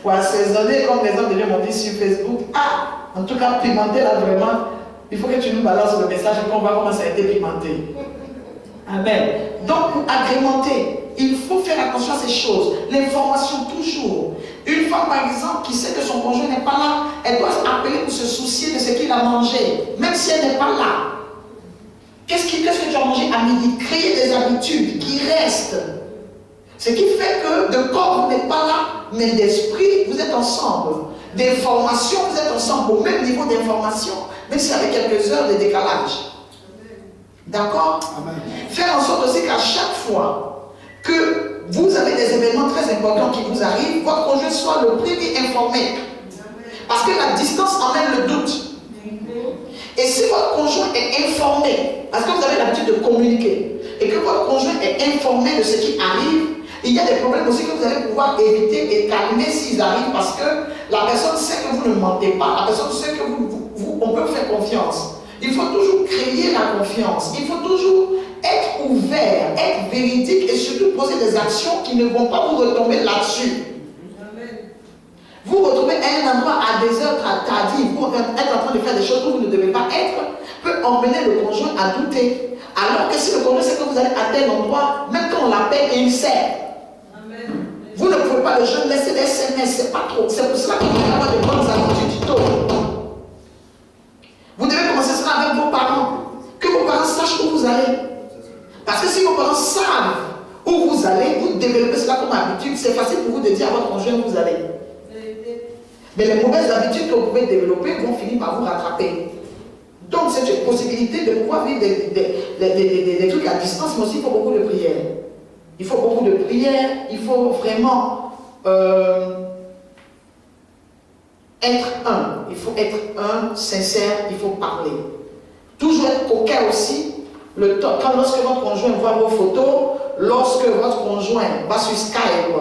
Pour assaisonner, comme les hommes de Dieu m'ont dit sur Facebook, en tout cas, pimenter là vraiment, il faut que tu nous balances le message et qu'on voit comment ça a été pimenté. Amen. Donc, pour agrémenter, il faut faire attention à ces choses. L'information toujours. Une femme, par exemple, qui sait que son conjoint n'est pas là, elle doit appeler pour se soucier de ce qu'il a mangé, même si elle n'est pas là. Qu'est-ce que tu as mangé à midi? Créer des habitudes qui restent. Ce qui fait que de corps, vous n'êtes pas là, mais d'esprit, vous êtes ensemble. D'information, vous êtes ensemble au même niveau d'information, même si avec quelques heures de décalage. D'accord? Faire en sorte aussi qu'à chaque fois que vous avez des événements très importants qui vous arrivent, votre conjoint soit le premier informé. Parce que la distance emmène le doute. Et si votre conjoint est informé, parce que vous avez l'habitude de communiquer, et que votre conjoint est informé de ce qui arrive, il y a des problèmes aussi que vous allez pouvoir éviter et calmer s'ils arrivent, parce que la personne sait que vous ne mentez pas, la personne sait que on peut faire confiance. Il faut toujours créer la confiance. Il faut toujours être ouvert, être véridique et surtout poser des actions qui ne vont pas vous retomber là-dessus. Vous retrouvez à un endroit à des heures tardives, vous être en train de faire des choses où vous ne devez pas être, peut emmener le conjoint à douter. Alors que si le conjoint sait que vous allez à tel endroit, même quand on l'appelle, il sait. Vous ne pouvez pas le jeune laisser des SMS, c'est pas trop. C'est pour cela qu'on doit avoir de bonnes habitudes tôt. Vous devez commencer cela avec vos parents. Que vos parents sachent où vous allez. Parce que si vos parents savent où vous allez, vous développez cela comme habitude, c'est facile pour vous de dire à votre conjoint où vous allez. Mais les mauvaises habitudes que vous pouvez développer vont finir par vous rattraper. Donc c'est une possibilité de pouvoir vivre des trucs à distance, mais aussi il faut beaucoup de prières. Il faut beaucoup de prières, il faut vraiment être un. Il faut être un, sincère, il faut parler. Toujours être coquet aussi. Lorsque votre conjoint voit vos photos, lorsque votre conjoint va sur Skype,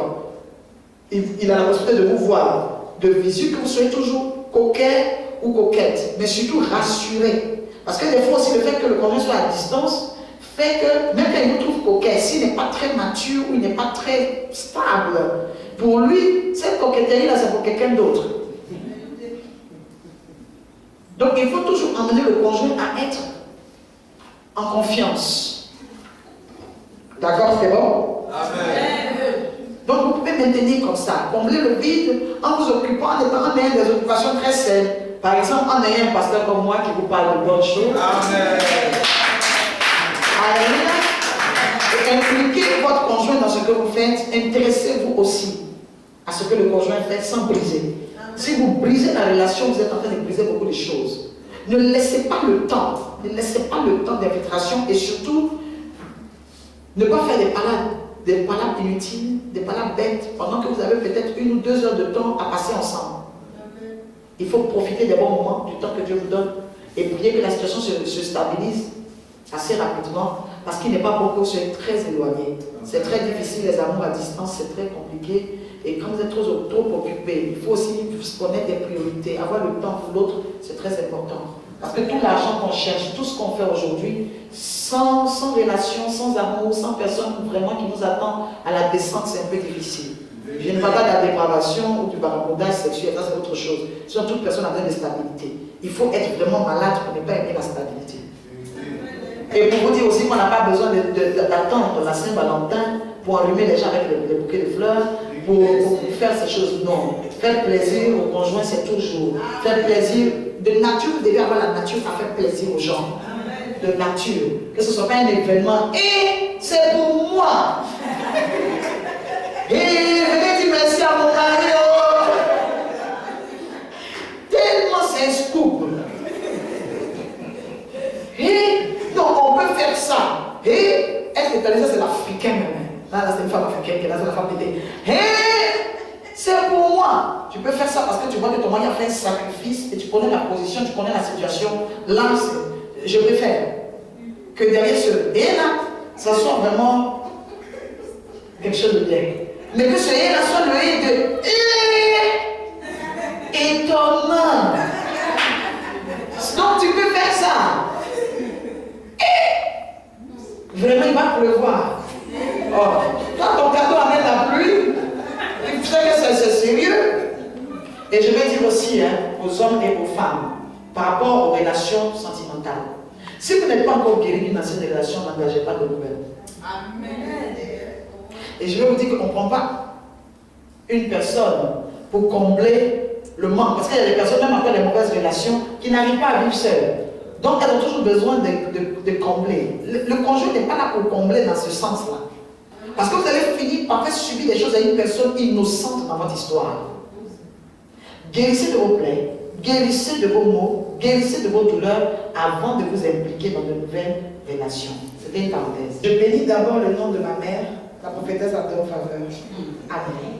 il a la possibilité de vous voir de visu, que vous soyez toujours coquet ou coquette, mais surtout rassuré. Parce que des fois aussi, le fait que le conjoint soit à distance fait que, même quand il vous trouve coquet, s'il n'est pas très mature ou il n'est pas très stable, pour lui, cette coquetterie-là, c'est pour quelqu'un d'autre. Donc, il faut toujours amener le conjoint à être en confiance. D'accord, c'est bon? Amen. Donc, vous pouvez maintenir comme ça, combler le vide en vous occupant, en ayant des occupations très saines. Par exemple, en ayant un pasteur comme moi qui vous parle de bonnes choses. Amen. Alléluia. Et impliquez votre conjoint dans ce que vous faites. Intéressez-vous aussi à ce que le conjoint fait sans briser. Si vous brisez la relation, vous êtes en train de briser beaucoup de choses. Ne laissez pas le temps. Ne laissez pas le temps d'infiltration et surtout, ne pas faire des palabres inutiles, des palabres bêtes, pendant que vous avez peut-être 1 ou 2 heures de temps à passer ensemble. Il faut profiter des bons moments, du temps que Dieu vous donne, et prier que la situation se stabilise assez rapidement, parce qu'il n'est pas bon que vous soyez très éloignés. C'est très difficile, les amours à distance, c'est très compliqué. Et quand vous êtes trop occupé, il faut aussi connaître des priorités. Avoir le temps pour l'autre, c'est très important. Parce que tout l'argent qu'on cherche, tout ce qu'on fait aujourd'hui, sans relation, sans amour, sans personne vraiment qui nous attend à la descente, c'est un peu difficile. Je ne parle pas de la dépravation ou du barabondage sexuel, ça c'est autre chose. Sinon, toute personne a besoin de stabilité. Il faut être vraiment malade pour ne pas aimer la stabilité. Et pour vous dire aussi qu'on n'a pas besoin d'attendre la Saint-Valentin pour allumer les gens avec les bouquets de fleurs, pour faire ces choses. Non. Faire plaisir au conjoint, c'est toujours. Faire plaisir de nature, vous devez avoir la nature à faire plaisir aux gens. De nature. Que ce ne soit pas un événement. Et c'est pour moi. Et venez dire merci à mon mari. Oh. Tellement c'est un scoop. Et donc on peut faire ça. Et est-ce que ça c'est l'Africain même? Là c'est une femme africaine qui est là, c'est la femme d'été. C'est pour moi. Tu peux faire ça parce que tu vois que ton mari a fait un sacrifice et tu connais la position, tu connais la situation. Là, je préfère que derrière ce et là, ça soit vraiment quelque chose de bien. Mais que ce et là soit le et de étonnant. Donc tu peux faire ça. Vraiment, il va pleuvoir. Oh. Quand ton cadeau amène la pluie, tu sais que c'est sérieux. Et je vais dire aussi aux hommes et aux femmes, par rapport aux relations sentimentales. Si vous n'êtes pas encore guéri d'une ancienne relation, n'engagez pas de nouvelles. Amen. Et je vais vous dire qu'on ne prend pas une personne pour combler le manque. Parce qu'il y a des personnes, même après les mauvaises relations, qui n'arrivent pas à vivre seules. Donc elles ont toujours besoin de combler. Le conjoint n'est pas là pour combler dans ce sens-là. Parce que vous allez finir par faire subir des choses à une personne innocente dans votre histoire. Guérissez de vos plaies, guérissez de vos maux, guérissez de vos douleurs avant de vous impliquer dans de nouvelles relations. C'était une parenthèse. Je bénis d'abord le nom de ma mère, la prophétesse à ton faveur. Amen.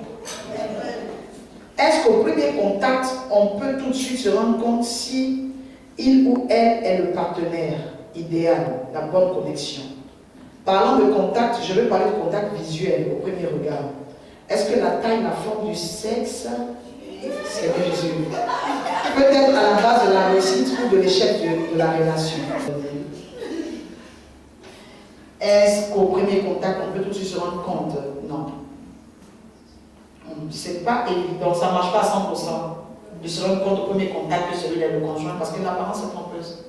Est-ce qu'au premier contact, on peut tout de suite se rendre compte si il ou elle est le partenaire idéal, la bonne connexion? Parlant de contact, je vais parler de contact visuel au premier regard. Est-ce que la taille, la forme du sexe, c'est Jésus, peut-être à la base de la réussite ou de l'échec de la relation? Est-ce qu'au premier contact, on peut tout de suite se rendre compte? Non. C'est pas évident, ça ne marche pas à 100%. De se rendre compte au premier contact que celui-là est le conjoint, parce que l'apparence est trompeuse.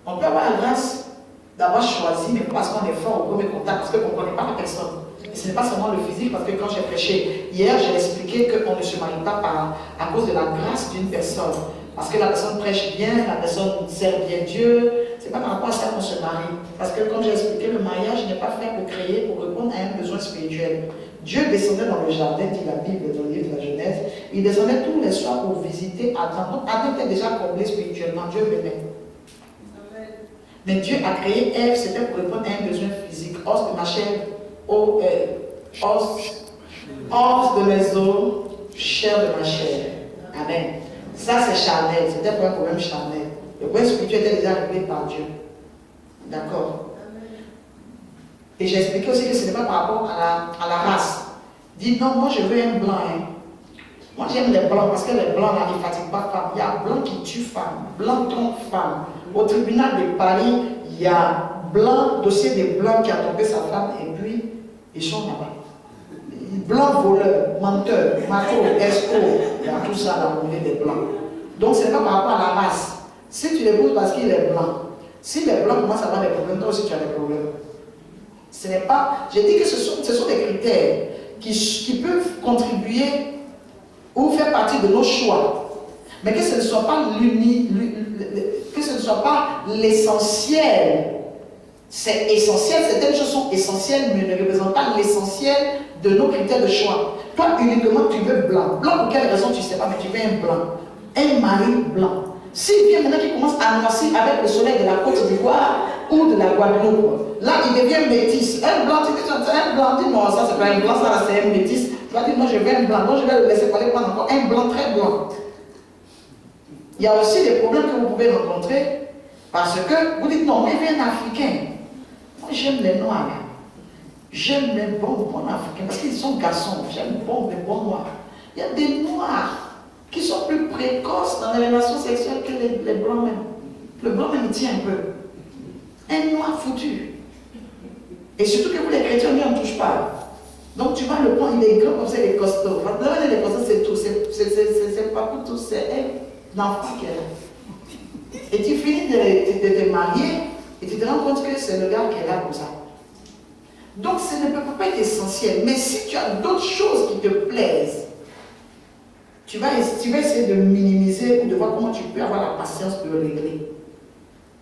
On peut avoir la grâce d'avoir choisi, mais pas parce qu'on est fort au premier contact, parce qu'on ne connaît pas la personne. Et ce n'est pas seulement le physique, parce que quand j'ai prêché hier, j'ai expliqué qu'on ne se marie pas à cause de la grâce d'une personne. Parce que la personne prêche bien, la personne sert bien Dieu. Ce n'est pas par rapport à ça qu'on se marie. Parce que comme j'ai expliqué, le mariage n'est pas fait pour créer, pour répondre à un besoin spirituel. Dieu descendait dans le jardin, dit la Bible, dans le livre de la Genèse. Il descendait tous les soirs pour visiter Adam. Donc Adam était déjà comblé spirituellement. Dieu venait. Mais Dieu a créé Ève, c'était pour répondre à un besoin physique. Os de ma chair, os Os de mes os, chair de ma chair. Amen. Ça, c'est charnel. C'était pas un problème charnel. Le problème spirituel était déjà réglé par Dieu. D'accord. Et j'ai expliqué aussi que ce n'est pas par rapport à la race. Dis non, moi je veux un blanc. Hein. Moi j'aime les blancs parce que les blancs là, ils ne fatiguent pas femmes. Il y a blanc qui tue femme, blanc trompe femme. Au tribunal de Paris, il y a blanc, dossier de blanc qui a trompé sa femme et puis ils sont là-bas. Blanc voleur, menteur, maco, escroc, il y a tout ça dans le milieu des blancs. Donc ce n'est pas par rapport à la race. Si tu l'épouses parce qu'il est blanc, si les blancs commencent à avoir des problèmes, toi aussi tu as des problèmes. Ce n'est pas. J'ai dit que ce sont des critères qui peuvent contribuer ou faire partie de nos choix. Mais que ce ne soit pas que ce ne soit pas l'essentiel. C'est essentiel, certaines choses sont essentielles, mais ne représentent pas l'essentiel de nos critères de choix. Toi, uniquement, tu veux blanc. Blanc pour quelle raison, tu ne sais pas, mais tu veux un blanc. Un mari blanc. S'il vient maintenant qui commence à noircir avec le soleil de la Côte d'Ivoire ou de la Guadeloupe, là, il devient métis. Un blanc, tu dis, c'est un blanc, dis non, ça c'est pas un blanc, ça c'est un métis. Tu vas dire, non, je veux un blanc, donc je vais le laisser parler prendre encore un blanc très blanc. Il y a aussi des problèmes que vous pouvez rencontrer parce que vous dites, non, mais il vient un Africain. Moi, j'aime les noirs. J'aime les bons africains parce qu'ils sont garçons. J'aime les bons noirs. Il y a des noirs qui sont plus précoces dans les relations sexuelles que les blancs même. Le blanc même, il tient un peu. Un noir foutu. Et surtout que vous, les chrétiens, lui, on ne touche pas. Donc tu vas le prendre, il est grand comme ça, il est costaud. Les costauds, c'est tout. C'est pas pour tout, c'est un enfant qui est là. Et tu finis de te marier et tu te rends compte que c'est le gars qui est là comme ça. Donc ça ne peut pas être essentiel. Mais si tu as d'autres choses qui te plaisent, tu vas essayer de minimiser ou de voir comment tu peux avoir la patience de le régler.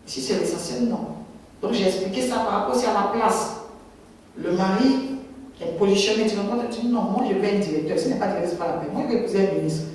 Si c'est l'essentiel, non. Donc j'ai expliqué ça par rapport aussi à la place. Le mari est positionné, tu te rends compte, tu dis non, moi je veux un directeur, ce n'est pas directeur, c'est pas la peine. Moi je vais épouser un ministre.